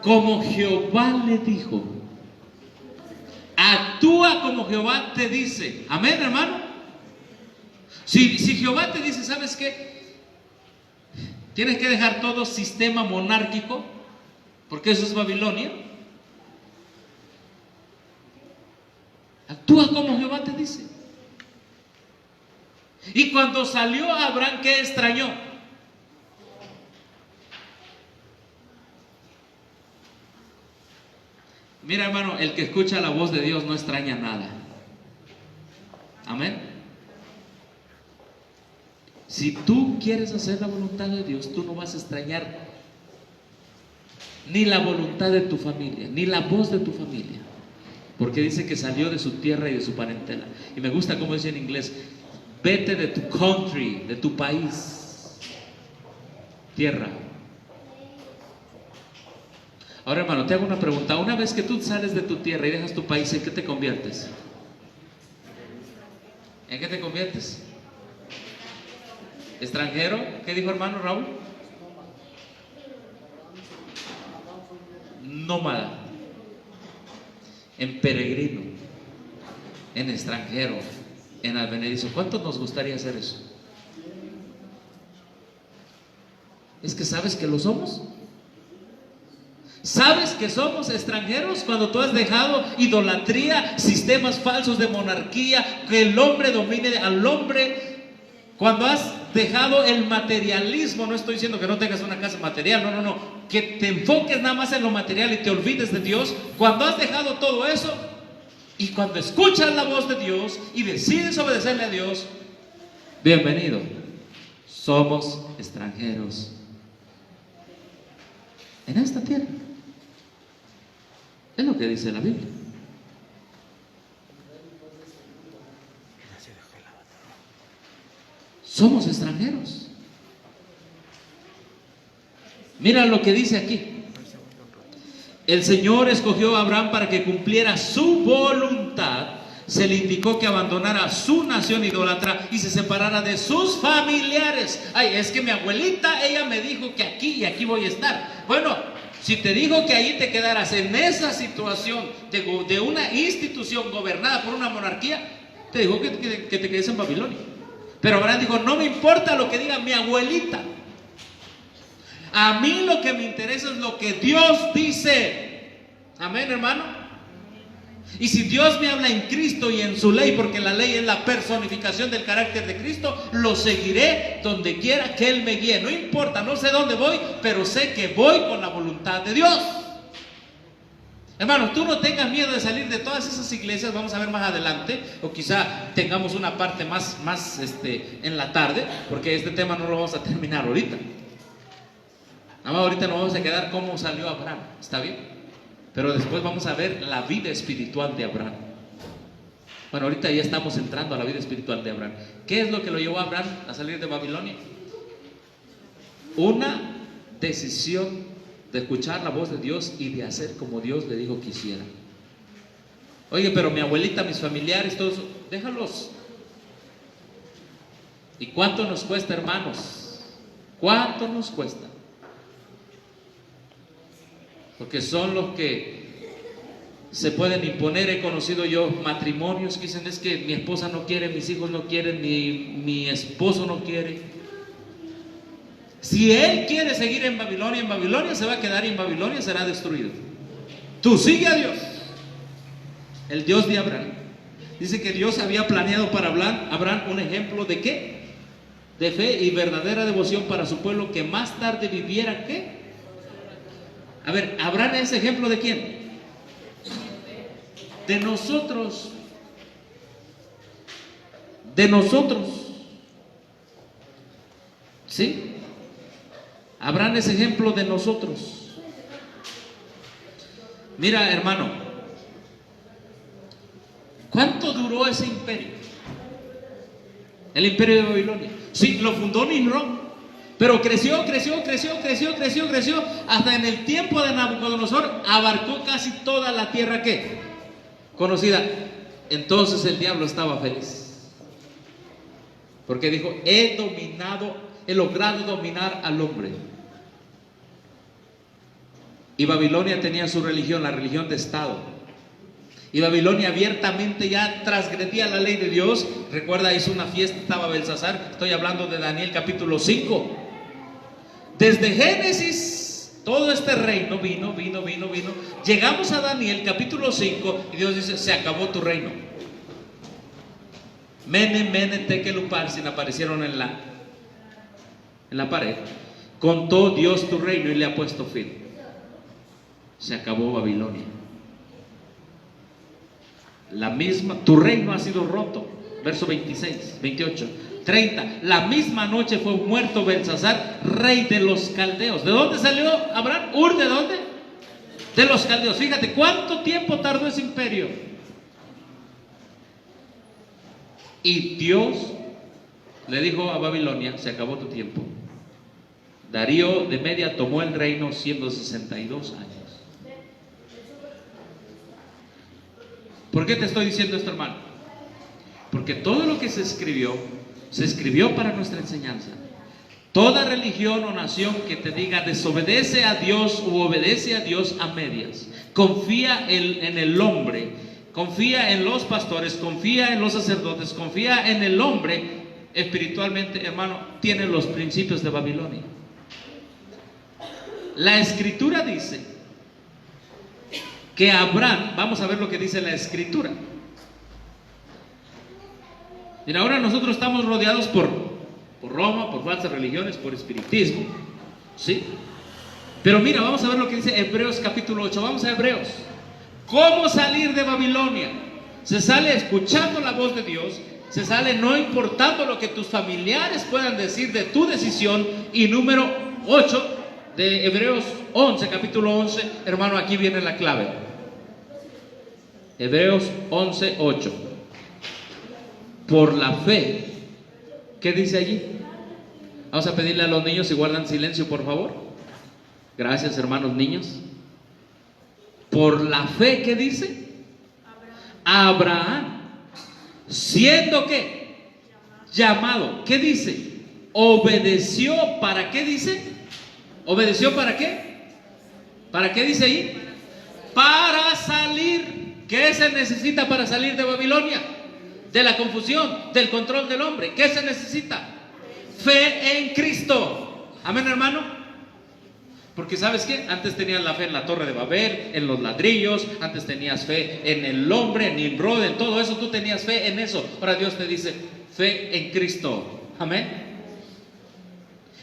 Como Jehová le dijo. Actúa como Jehová te dice. Amén, hermano. Si Jehová te dice, ¿sabes qué? Tienes que dejar todo sistema monárquico, porque eso es Babilonia. Actúa como Jehová te dice. Y cuando salió Abraham, ¿qué extrañó? Mira, hermano, el que escucha la voz de Dios no extraña nada. Amén. Si tú quieres hacer la voluntad de Dios, tú no vas a extrañar ni la voluntad de tu familia, ni la voz de tu familia, porque dice que salió de su tierra y de su parentela. Y me gusta cómo dice en inglés: vete de tu country, de tu país, tierra. Ahora, hermano, te hago una pregunta. Una vez que tú sales de tu tierra y dejas tu país, ¿en qué te conviertes? ¿En qué te conviertes? ¿Extranjero? ¿Qué dijo hermano Raúl? Nómada, en peregrino, en extranjero, en advenedizo. ¿Cuántos nos gustaría hacer eso? Es que sabes que lo somos. ¿Sabes que somos extranjeros cuando tú has dejado idolatría, sistemas falsos de monarquía, que el hombre domine al hombre? Cuando has dejado el materialismo, no estoy diciendo que no tengas una casa material, no, que te enfoques nada más en lo material y te olvides de Dios. Cuando has dejado todo eso y cuando escuchas la voz de Dios y decides obedecerle a Dios, bienvenido. Somos extranjeros en esta tierra. Es lo que dice la Biblia. Somos extranjeros. Mira lo que dice aquí. El Señor escogió a Abraham para que cumpliera su voluntad. Se le indicó que abandonara su nación idólatra y se separara de sus familiares. Ay, es que mi abuelita, ella me dijo que aquí y aquí voy a estar. Bueno, si te dijo que ahí te quedaras en esa situación de una institución gobernada por una monarquía, te dijo que te quedes en Babilonia. Pero Abraham dijo, no me importa lo que diga mi abuelita. A mí lo que me interesa es lo que Dios dice. Amén, hermano. Y si Dios me habla en Cristo y en su ley, porque la ley es la personificación del carácter de Cristo, lo seguiré donde quiera que Él me guíe. No importa, no sé dónde voy, pero sé que voy con la voluntad de Dios. Hermano, tú no tengas miedo de salir de todas esas iglesias. Vamos a ver más adelante, o quizá tengamos una parte más en la tarde, porque este tema no lo vamos a terminar ahorita. Nada más ahorita nos vamos a quedar cómo salió Abraham, ¿está bien? Pero después vamos a ver la vida espiritual de Abraham. Bueno, ahorita ya estamos entrando a la vida espiritual de Abraham. ¿Qué es lo que lo llevó a Abraham a salir de Babilonia? Una decisión de escuchar la voz de Dios y de hacer como Dios le dijo que hiciera. Oye, pero mi abuelita, mis familiares, todos, déjalos. ¿Y cuánto nos cuesta, hermanos? ¿Cuánto nos cuesta? Porque son los que se pueden imponer. He conocido yo matrimonios que dicen, es que mi esposa no quiere, mis hijos no quieren, mi esposo no quiere. Si él quiere seguir en Babilonia se va a quedar, y en Babilonia será destruido. Tú sigue a Dios, el Dios de Abraham. Dice que Dios había planeado para Abraham un ejemplo de ¿qué? De fe y verdadera devoción para su pueblo, que más tarde viviera ¿qué? A ver, ¿Abraham es ejemplo de quién? De nosotros. De nosotros. ¿Sí? Abraham es ejemplo de nosotros. Mira, hermano, ¿cuánto duró ese imperio? El imperio de Babilonia. Sí, lo fundó Nimrod. Pero creció, hasta en el tiempo de Nabucodonosor abarcó casi toda la tierra ¿qué? Conocida. Entonces el diablo estaba feliz, porque dijo, he logrado dominar al hombre. Y Babilonia tenía su religión, la religión de Estado. Y Babilonia abiertamente ya transgredía la ley de Dios. Recuerda, hizo una fiesta, estaba Belsasar. Estoy hablando de Daniel capítulo 5. Desde Génesis, todo este reino vino. Llegamos a Daniel capítulo 5 y Dios dice, se acabó tu reino. Mene, tekel, uparsin aparecieron en la pared. Contó Dios tu reino y le ha puesto fin. Se acabó Babilonia. La misma, tu reino ha sido roto. Verso 26, 28, 30. La misma noche fue muerto Belsasar, rey de los caldeos. ¿De dónde salió Abraham? ¿De dónde? De los caldeos. Fíjate cuánto tiempo tardó ese imperio. Y Dios le dijo a Babilonia, se acabó tu tiempo. Darío de Media tomó el reino siendo 62 años. ¿Por qué te estoy diciendo esto, hermano? Porque todo lo que se escribió para nuestra enseñanza. Toda religión o nación que te diga desobedece a Dios u obedece a Dios a medias, confía en el hombre, confía en los pastores, confía en los sacerdotes, confía en el hombre espiritualmente, hermano, tiene los principios de Babilonia. La escritura dice que Abraham, vamos a ver lo que dice la escritura. Mira, ahora nosotros estamos rodeados por Roma, por falsas religiones, por espiritismo, ¿sí? Pero mira, vamos a ver lo que dice Hebreos capítulo 8. Vamos a Hebreos. ¿Cómo salir de Babilonia? Se sale escuchando la voz de Dios, se sale no importando lo que tus familiares puedan decir de tu decisión. Y número 8 de Hebreos 11, capítulo 11, hermano, aquí viene la clave. Hebreos 11, 8. Por la fe, ¿qué dice allí? Vamos a pedirle a los niños si guardan silencio, por favor. Gracias, hermanos niños. Por la fe, ¿qué dice? Abraham, siendo ¿qué? Llamado. ¿Qué dice? Obedeció. ¿Para qué dice? ¿Obedeció para qué? ¿Para qué dice ahí? Para salir. ¿Qué se necesita para salir de Babilonia? de la confusión, del control del hombre. ¿Qué se necesita? Fe en Cristo. Amén, hermano. Porque ¿sabes qué? Antes tenías la fe en la Torre de Babel, en los ladrillos. Antes tenías fe en el hombre, en Nimrod, en todo eso. Tú tenías fe en eso. Ahora Dios te dice fe en Cristo. Amén.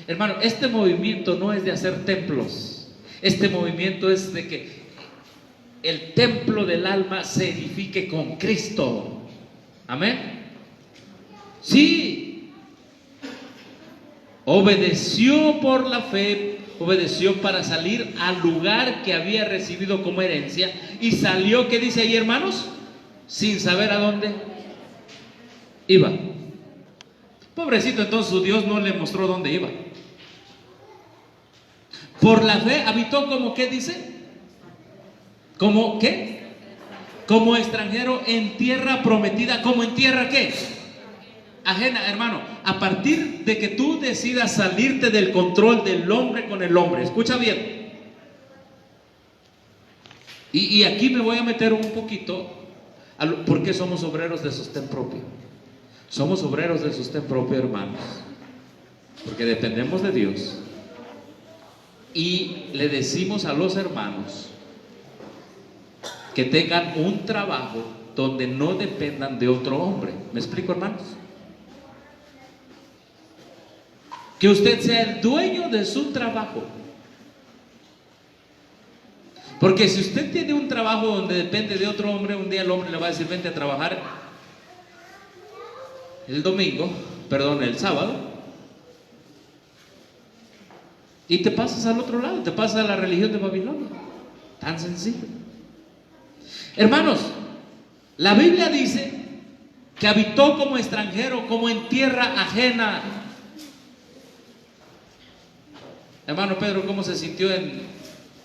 Hermano, este movimiento no es de hacer templos. Este movimiento es de que el templo del alma se edifique con Cristo. Amén. Sí. Obedeció por la fe. Obedeció para salir al lugar que había recibido como herencia. Y salió, ¿qué dice ahí, hermanos? Sin saber a dónde iba. Pobrecito, entonces su Dios no le mostró dónde iba. Por la fe habitó como, ¿qué dice? ¿Como qué? Como extranjero en tierra prometida. ¿Como en tierra qué? Ajena, hermano. A partir de que tú decidas salirte del control del hombre con el hombre, escucha bien. Y aquí me voy a meter un poquito ¿por qué somos obreros de sostén propio? Somos obreros de sostén propio, hermanos, porque dependemos de Dios y le decimos a los hermanos que tengan un trabajo donde no dependan de otro hombre. ¿Me explico, hermanos? Que usted sea el dueño de su trabajo. Porque si usted tiene un trabajo donde depende de otro hombre, un día el hombre le va a decir vente a trabajar el sábado, y te pasas al otro lado, te pasas a la religión de Babilonia. Tan sencillo. Hermanos, la Biblia dice que habitó como extranjero, como en tierra ajena. Hermano Pedro, ¿cómo se sintió en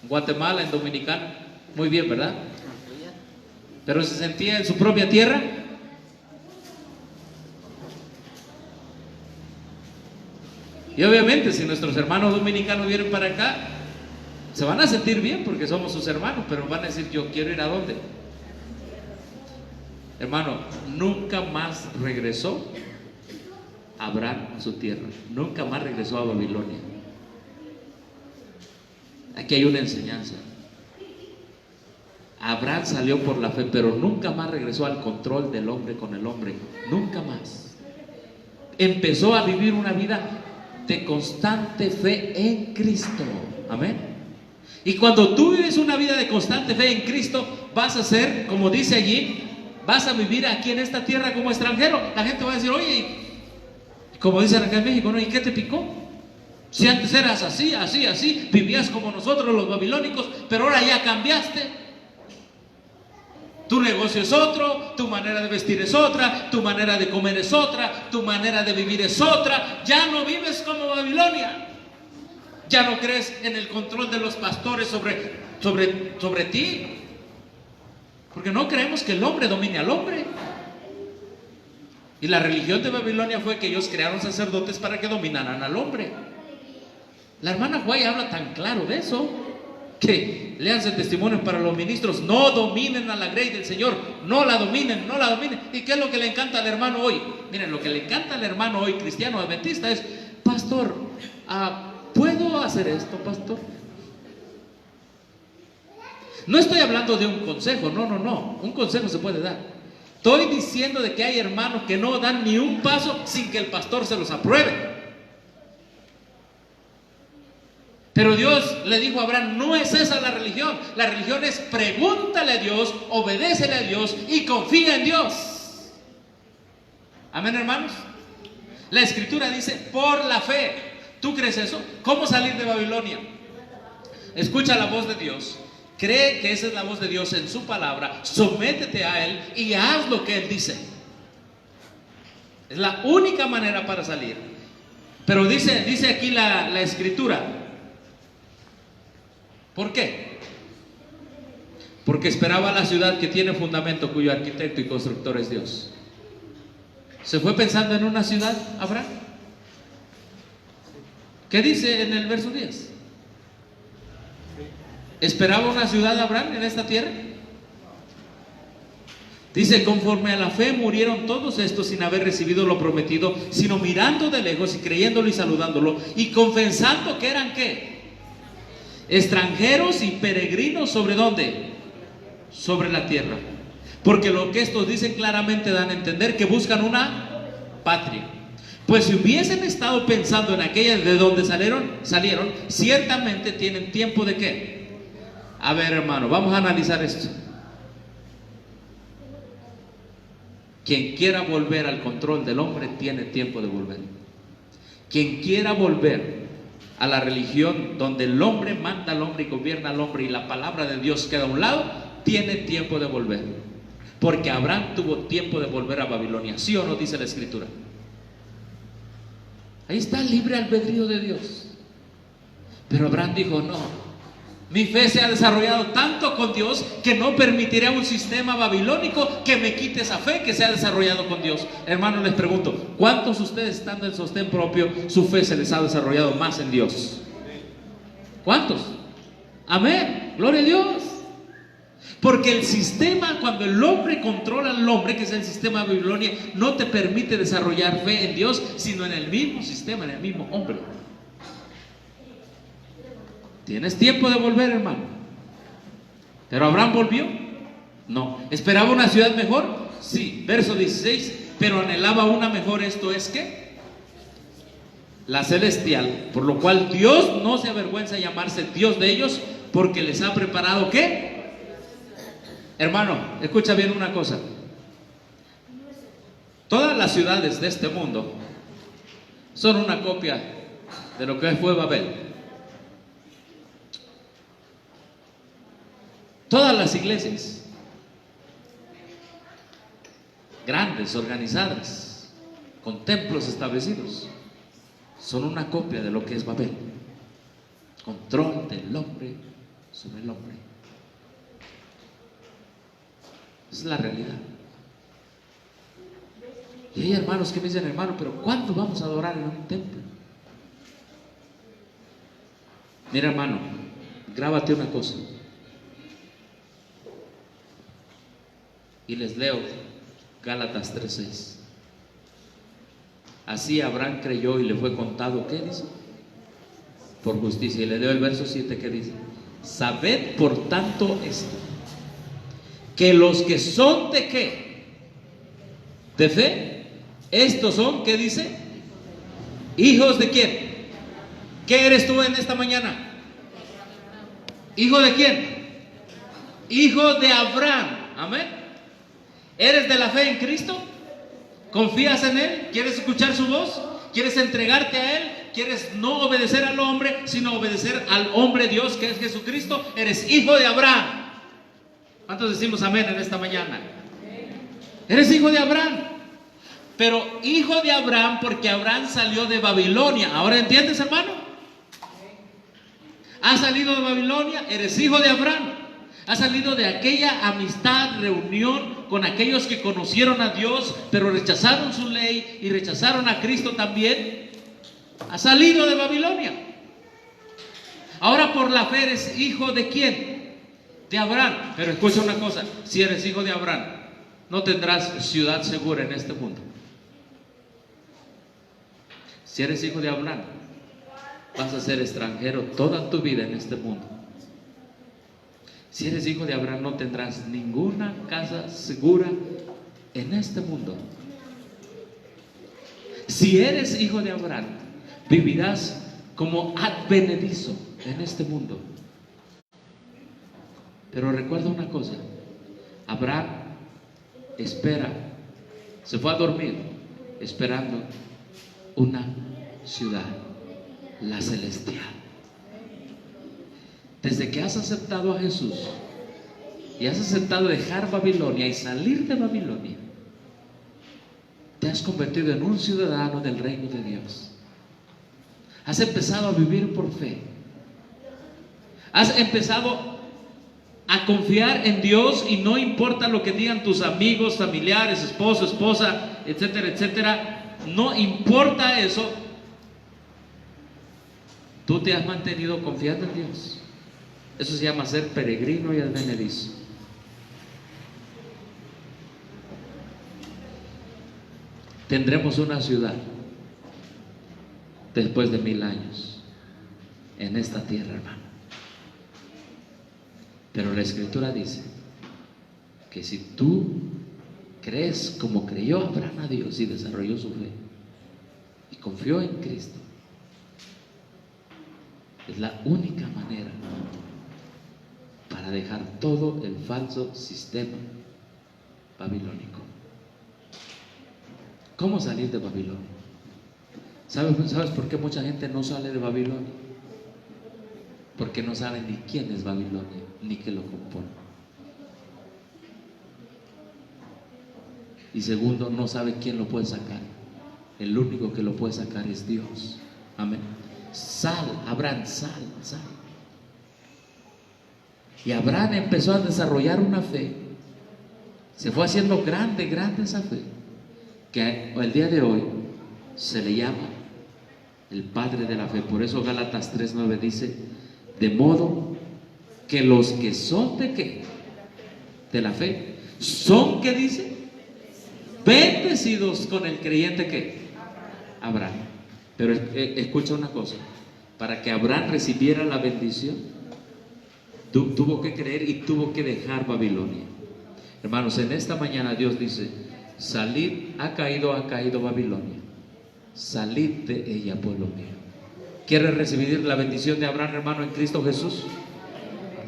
Guatemala, en Dominicana? Muy bien, ¿verdad? Pero se sentía en su propia tierra. Y obviamente si nuestros hermanos dominicanos vienen para acá, se van a sentir bien porque somos sus hermanos, pero van a decir, yo quiero ir a dónde. Hermano, nunca más regresó Abraham a su tierra, nunca más regresó a Babilonia. Aquí hay una enseñanza. Abraham salió por la fe, pero nunca más regresó al control del hombre con el hombre, nunca más. Empezó a vivir una vida de constante fe en Cristo. Amén. Y cuando tú vives una vida de constante fe en Cristo, vas a ser, como dice allí, vas a vivir aquí en esta tierra como extranjero. La gente va a decir, oye, como dicen acá en México, ¿no? ¿Y qué te picó? Si antes eras así, así, así, vivías como nosotros los babilónicos, pero ahora ya cambiaste. Tu negocio es otro, tu manera de vestir es otra, tu manera de comer es otra, tu manera de vivir es otra. Ya no vives como Babilonia. Ya no crees en el control de los pastores sobre ti. Porque no creemos que el hombre domine al hombre. Y la religión de Babilonia fue que ellos crearon sacerdotes para que dominaran al hombre. La hermana Guay habla tan claro de eso, que léanse testimonios para los ministros. No dominen a la grey del Señor, no la dominen, no la dominen. ¿Y qué es lo que le encanta al hermano hoy? Miren, lo que le encanta al hermano hoy cristiano adventista es, pastor, ¿puedo hacer esto, pastor? No estoy hablando de un consejo, no, un consejo se puede dar. Estoy diciendo de que hay hermanos que no dan ni un paso sin que el pastor se los apruebe. Pero Dios le dijo a Abraham, no es esa la religión. La religión es pregúntale a Dios, obedécele a Dios y confía en Dios. Amén, hermanos. La escritura dice, por la fe. ¿Tú crees eso? ¿Cómo salir de Babilonia? Escucha la voz de Dios. Cree que esa es la voz de Dios en su palabra. Sométete a Él y haz lo que Él dice. Es la única manera para salir. Pero dice aquí la escritura. ¿Por qué? Porque esperaba la ciudad que tiene fundamento, cuyo arquitecto y constructor es Dios. ¿Se fue pensando en una ciudad, Abraham? ¿Qué dice en el verso 10? ¿Esperaba una ciudad, Abraham, en esta tierra? Dice, conforme a la fe murieron todos estos sin haber recibido lo prometido, sino mirando de lejos y creyéndolo y saludándolo, y confesando que eran ¿qué? Extranjeros y peregrinos. ¿Sobre dónde? Sobre la tierra. Porque lo que estos dicen claramente dan a entender que buscan una patria. Pues si hubiesen estado pensando en aquella de donde salieron, ciertamente tienen tiempo de ¿qué? A ver, hermano, vamos a analizar esto. Quien quiera volver al control del hombre tiene tiempo de volver. Quien quiera volver a la religión donde el hombre manda al hombre y gobierna al hombre y la palabra de Dios queda a un lado, tiene tiempo de volver. Porque Abraham tuvo tiempo de volver a Babilonia, ¿sí o no dice la Escritura? Ahí está el libre albedrío de Dios. Pero Abraham dijo, no, mi fe se ha desarrollado tanto con Dios que no permitiré a un sistema babilónico que me quite esa fe que se ha desarrollado con Dios. Hermano, les pregunto, ¿cuántos de ustedes estando en sostén propio, su fe se les ha desarrollado más en Dios? ¿Cuántos? Amén, gloria a Dios. Porque el sistema, cuando el hombre controla al hombre, que es el sistema de Babilonia, no te permite desarrollar fe en Dios, sino en el mismo sistema, en el mismo hombre. ¿Tienes tiempo de volver, hermano? ¿Pero Abraham volvió? No. ¿Esperaba una ciudad mejor? Sí. Verso 16. Pero anhelaba una mejor, esto es ¿qué? La celestial. Por lo cual Dios no se avergüenza de llamarse Dios de ellos, porque les ha preparado ¿qué? Hermano, escucha bien una cosa. Todas las ciudades de este mundo son una copia de lo que fue Babel. Todas las iglesias grandes, organizadas, con templos establecidos, son una copia de lo que es Babel. Control del hombre sobre el hombre. Es la realidad. Y hay hermanos que me dicen, hermano, pero ¿cuándo vamos a adorar en un templo? Mira, hermano, grábate una cosa. Y les leo Gálatas 3:6. Así Abraham creyó y le fue contado, ¿qué dice? Por justicia. Y le leo el verso 7 que dice, sabed por tanto esto, que los que son de ¿qué? De fe, estos son, ¿qué dice? Hijos de quién. ¿Qué eres tú en esta mañana? ¿Hijo de quién? Hijo de Abraham. Amén. ¿Eres de la fe en Cristo? ¿Confías en Él? ¿Quieres escuchar su voz? ¿Quieres entregarte a Él? ¿Quieres no obedecer al hombre, sino obedecer al hombre Dios que es Jesucristo? Eres hijo de Abraham. ¿Cuántos decimos amén en esta mañana? Eres hijo de Abraham. Pero hijo de Abraham porque Abraham salió de Babilonia. ¿Ahora entiendes, hermano? Has salido de Babilonia, eres hijo de Abraham. Has salido de aquella amistad, reunión con aquellos que conocieron a Dios, pero rechazaron su ley y rechazaron a Cristo también. Has salido de Babilonia. Ahora por la fe eres hijo de ¿quién? De Abraham. Pero escucha una cosa, si eres hijo de Abraham, no tendrás ciudad segura en este mundo. Si eres hijo de Abraham, vas a ser extranjero toda tu vida en este mundo. Si eres hijo de Abraham, no tendrás ninguna casa segura en este mundo. Si eres hijo de Abraham, vivirás como advenedizo en este mundo. Pero recuerda una cosa, Abraham espera, se fue a dormir esperando una ciudad, la celestial. Desde que has aceptado a Jesús y has aceptado dejar Babilonia y salir de Babilonia, te has convertido en un ciudadano del reino de Dios. Has empezado a vivir por fe. Has empezado a confiar en Dios y no importa lo que digan tus amigos, familiares, esposo, esposa, etcétera, etcétera. No importa eso. Tú te has mantenido confiando en Dios. Eso se llama ser peregrino y advenedizo. tendremos una ciudad después de 1000 años en esta tierra, hermano. Pero la Escritura dice que si tú crees como creyó Abraham a Dios y desarrolló su fe y confió en Cristo, es la única manera para dejar todo el falso sistema babilónico. ¿Cómo salir de Babilonia? ¿Sabes por qué mucha gente no sale de Babilonia? Porque no saben ni quién es Babilonia, ni qué lo compone. Y segundo, no sabe quién lo puede sacar. El único que lo puede sacar es Dios. Amén. Sal, Abraham, sal. Y Abraham empezó a desarrollar una fe. Se fue haciendo grande esa fe, que el día de hoy se le llama el padre de la fe. Por eso Gálatas 3:9 dice: de modo que los que son de qué, de la fe, son, ¿qué dice? Bendecidos con el creyente que Abraham. Pero escucha una cosa: para que Abraham recibiera la bendición, tuvo que creer y tuvo que dejar Babilonia. Hermanos, en esta mañana Dios dice: salid, ha caído Babilonia, salid de ella, pueblo mío. ¿Quieres recibir la bendición de Abraham, hermano, en Cristo Jesús?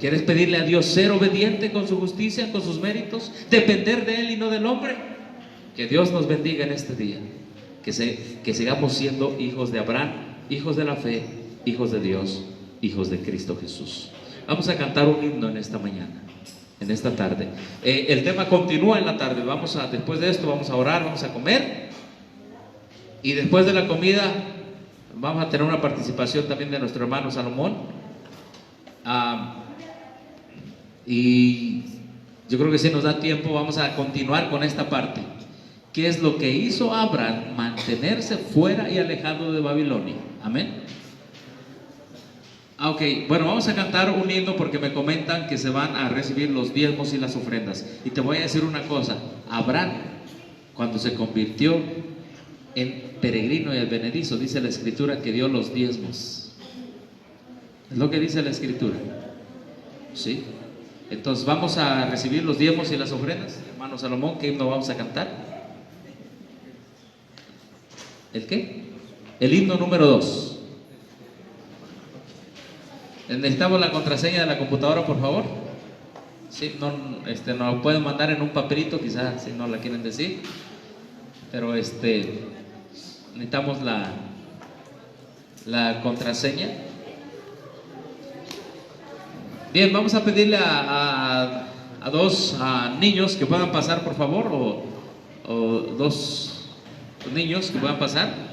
¿Quieres pedirle a Dios ser obediente con su justicia, con sus méritos, depender de Él y no del hombre? Que Dios nos bendiga en este día, que sigamos siendo hijos de Abraham, hijos de la fe, hijos de Dios, hijos de Cristo Jesús. Vamos a cantar un himno en esta mañana, en esta tarde. El tema continúa en la tarde. Después de esto vamos a orar, vamos a comer, y después de la comida vamos a tener una participación también de nuestro hermano Salomón. Y yo creo que si nos da tiempo vamos a continuar con esta parte. ¿Qué es lo que hizo Abraham mantenerse fuera y alejado de Babilonia? Amén. Ok, bueno, vamos a cantar un himno porque me comentan que se van a recibir los diezmos y las ofrendas. Y te voy a decir una cosa: Abraham, cuando se convirtió en peregrino y advenedizo, dice la Escritura que dio los diezmos. Es lo que dice la Escritura. ¿Sí? Entonces vamos a recibir los diezmos y las ofrendas. Hermano Salomón, ¿qué himno vamos a cantar? ¿El qué? El himno número 2. Necesitamos la contraseña de la computadora, por favor. Sí, nos lo pueden mandar en un papelito, quizás si no la quieren decir. Pero necesitamos la contraseña. Bien, vamos a pedirle a dos niños que puedan pasar, por favor, o dos niños que puedan pasar.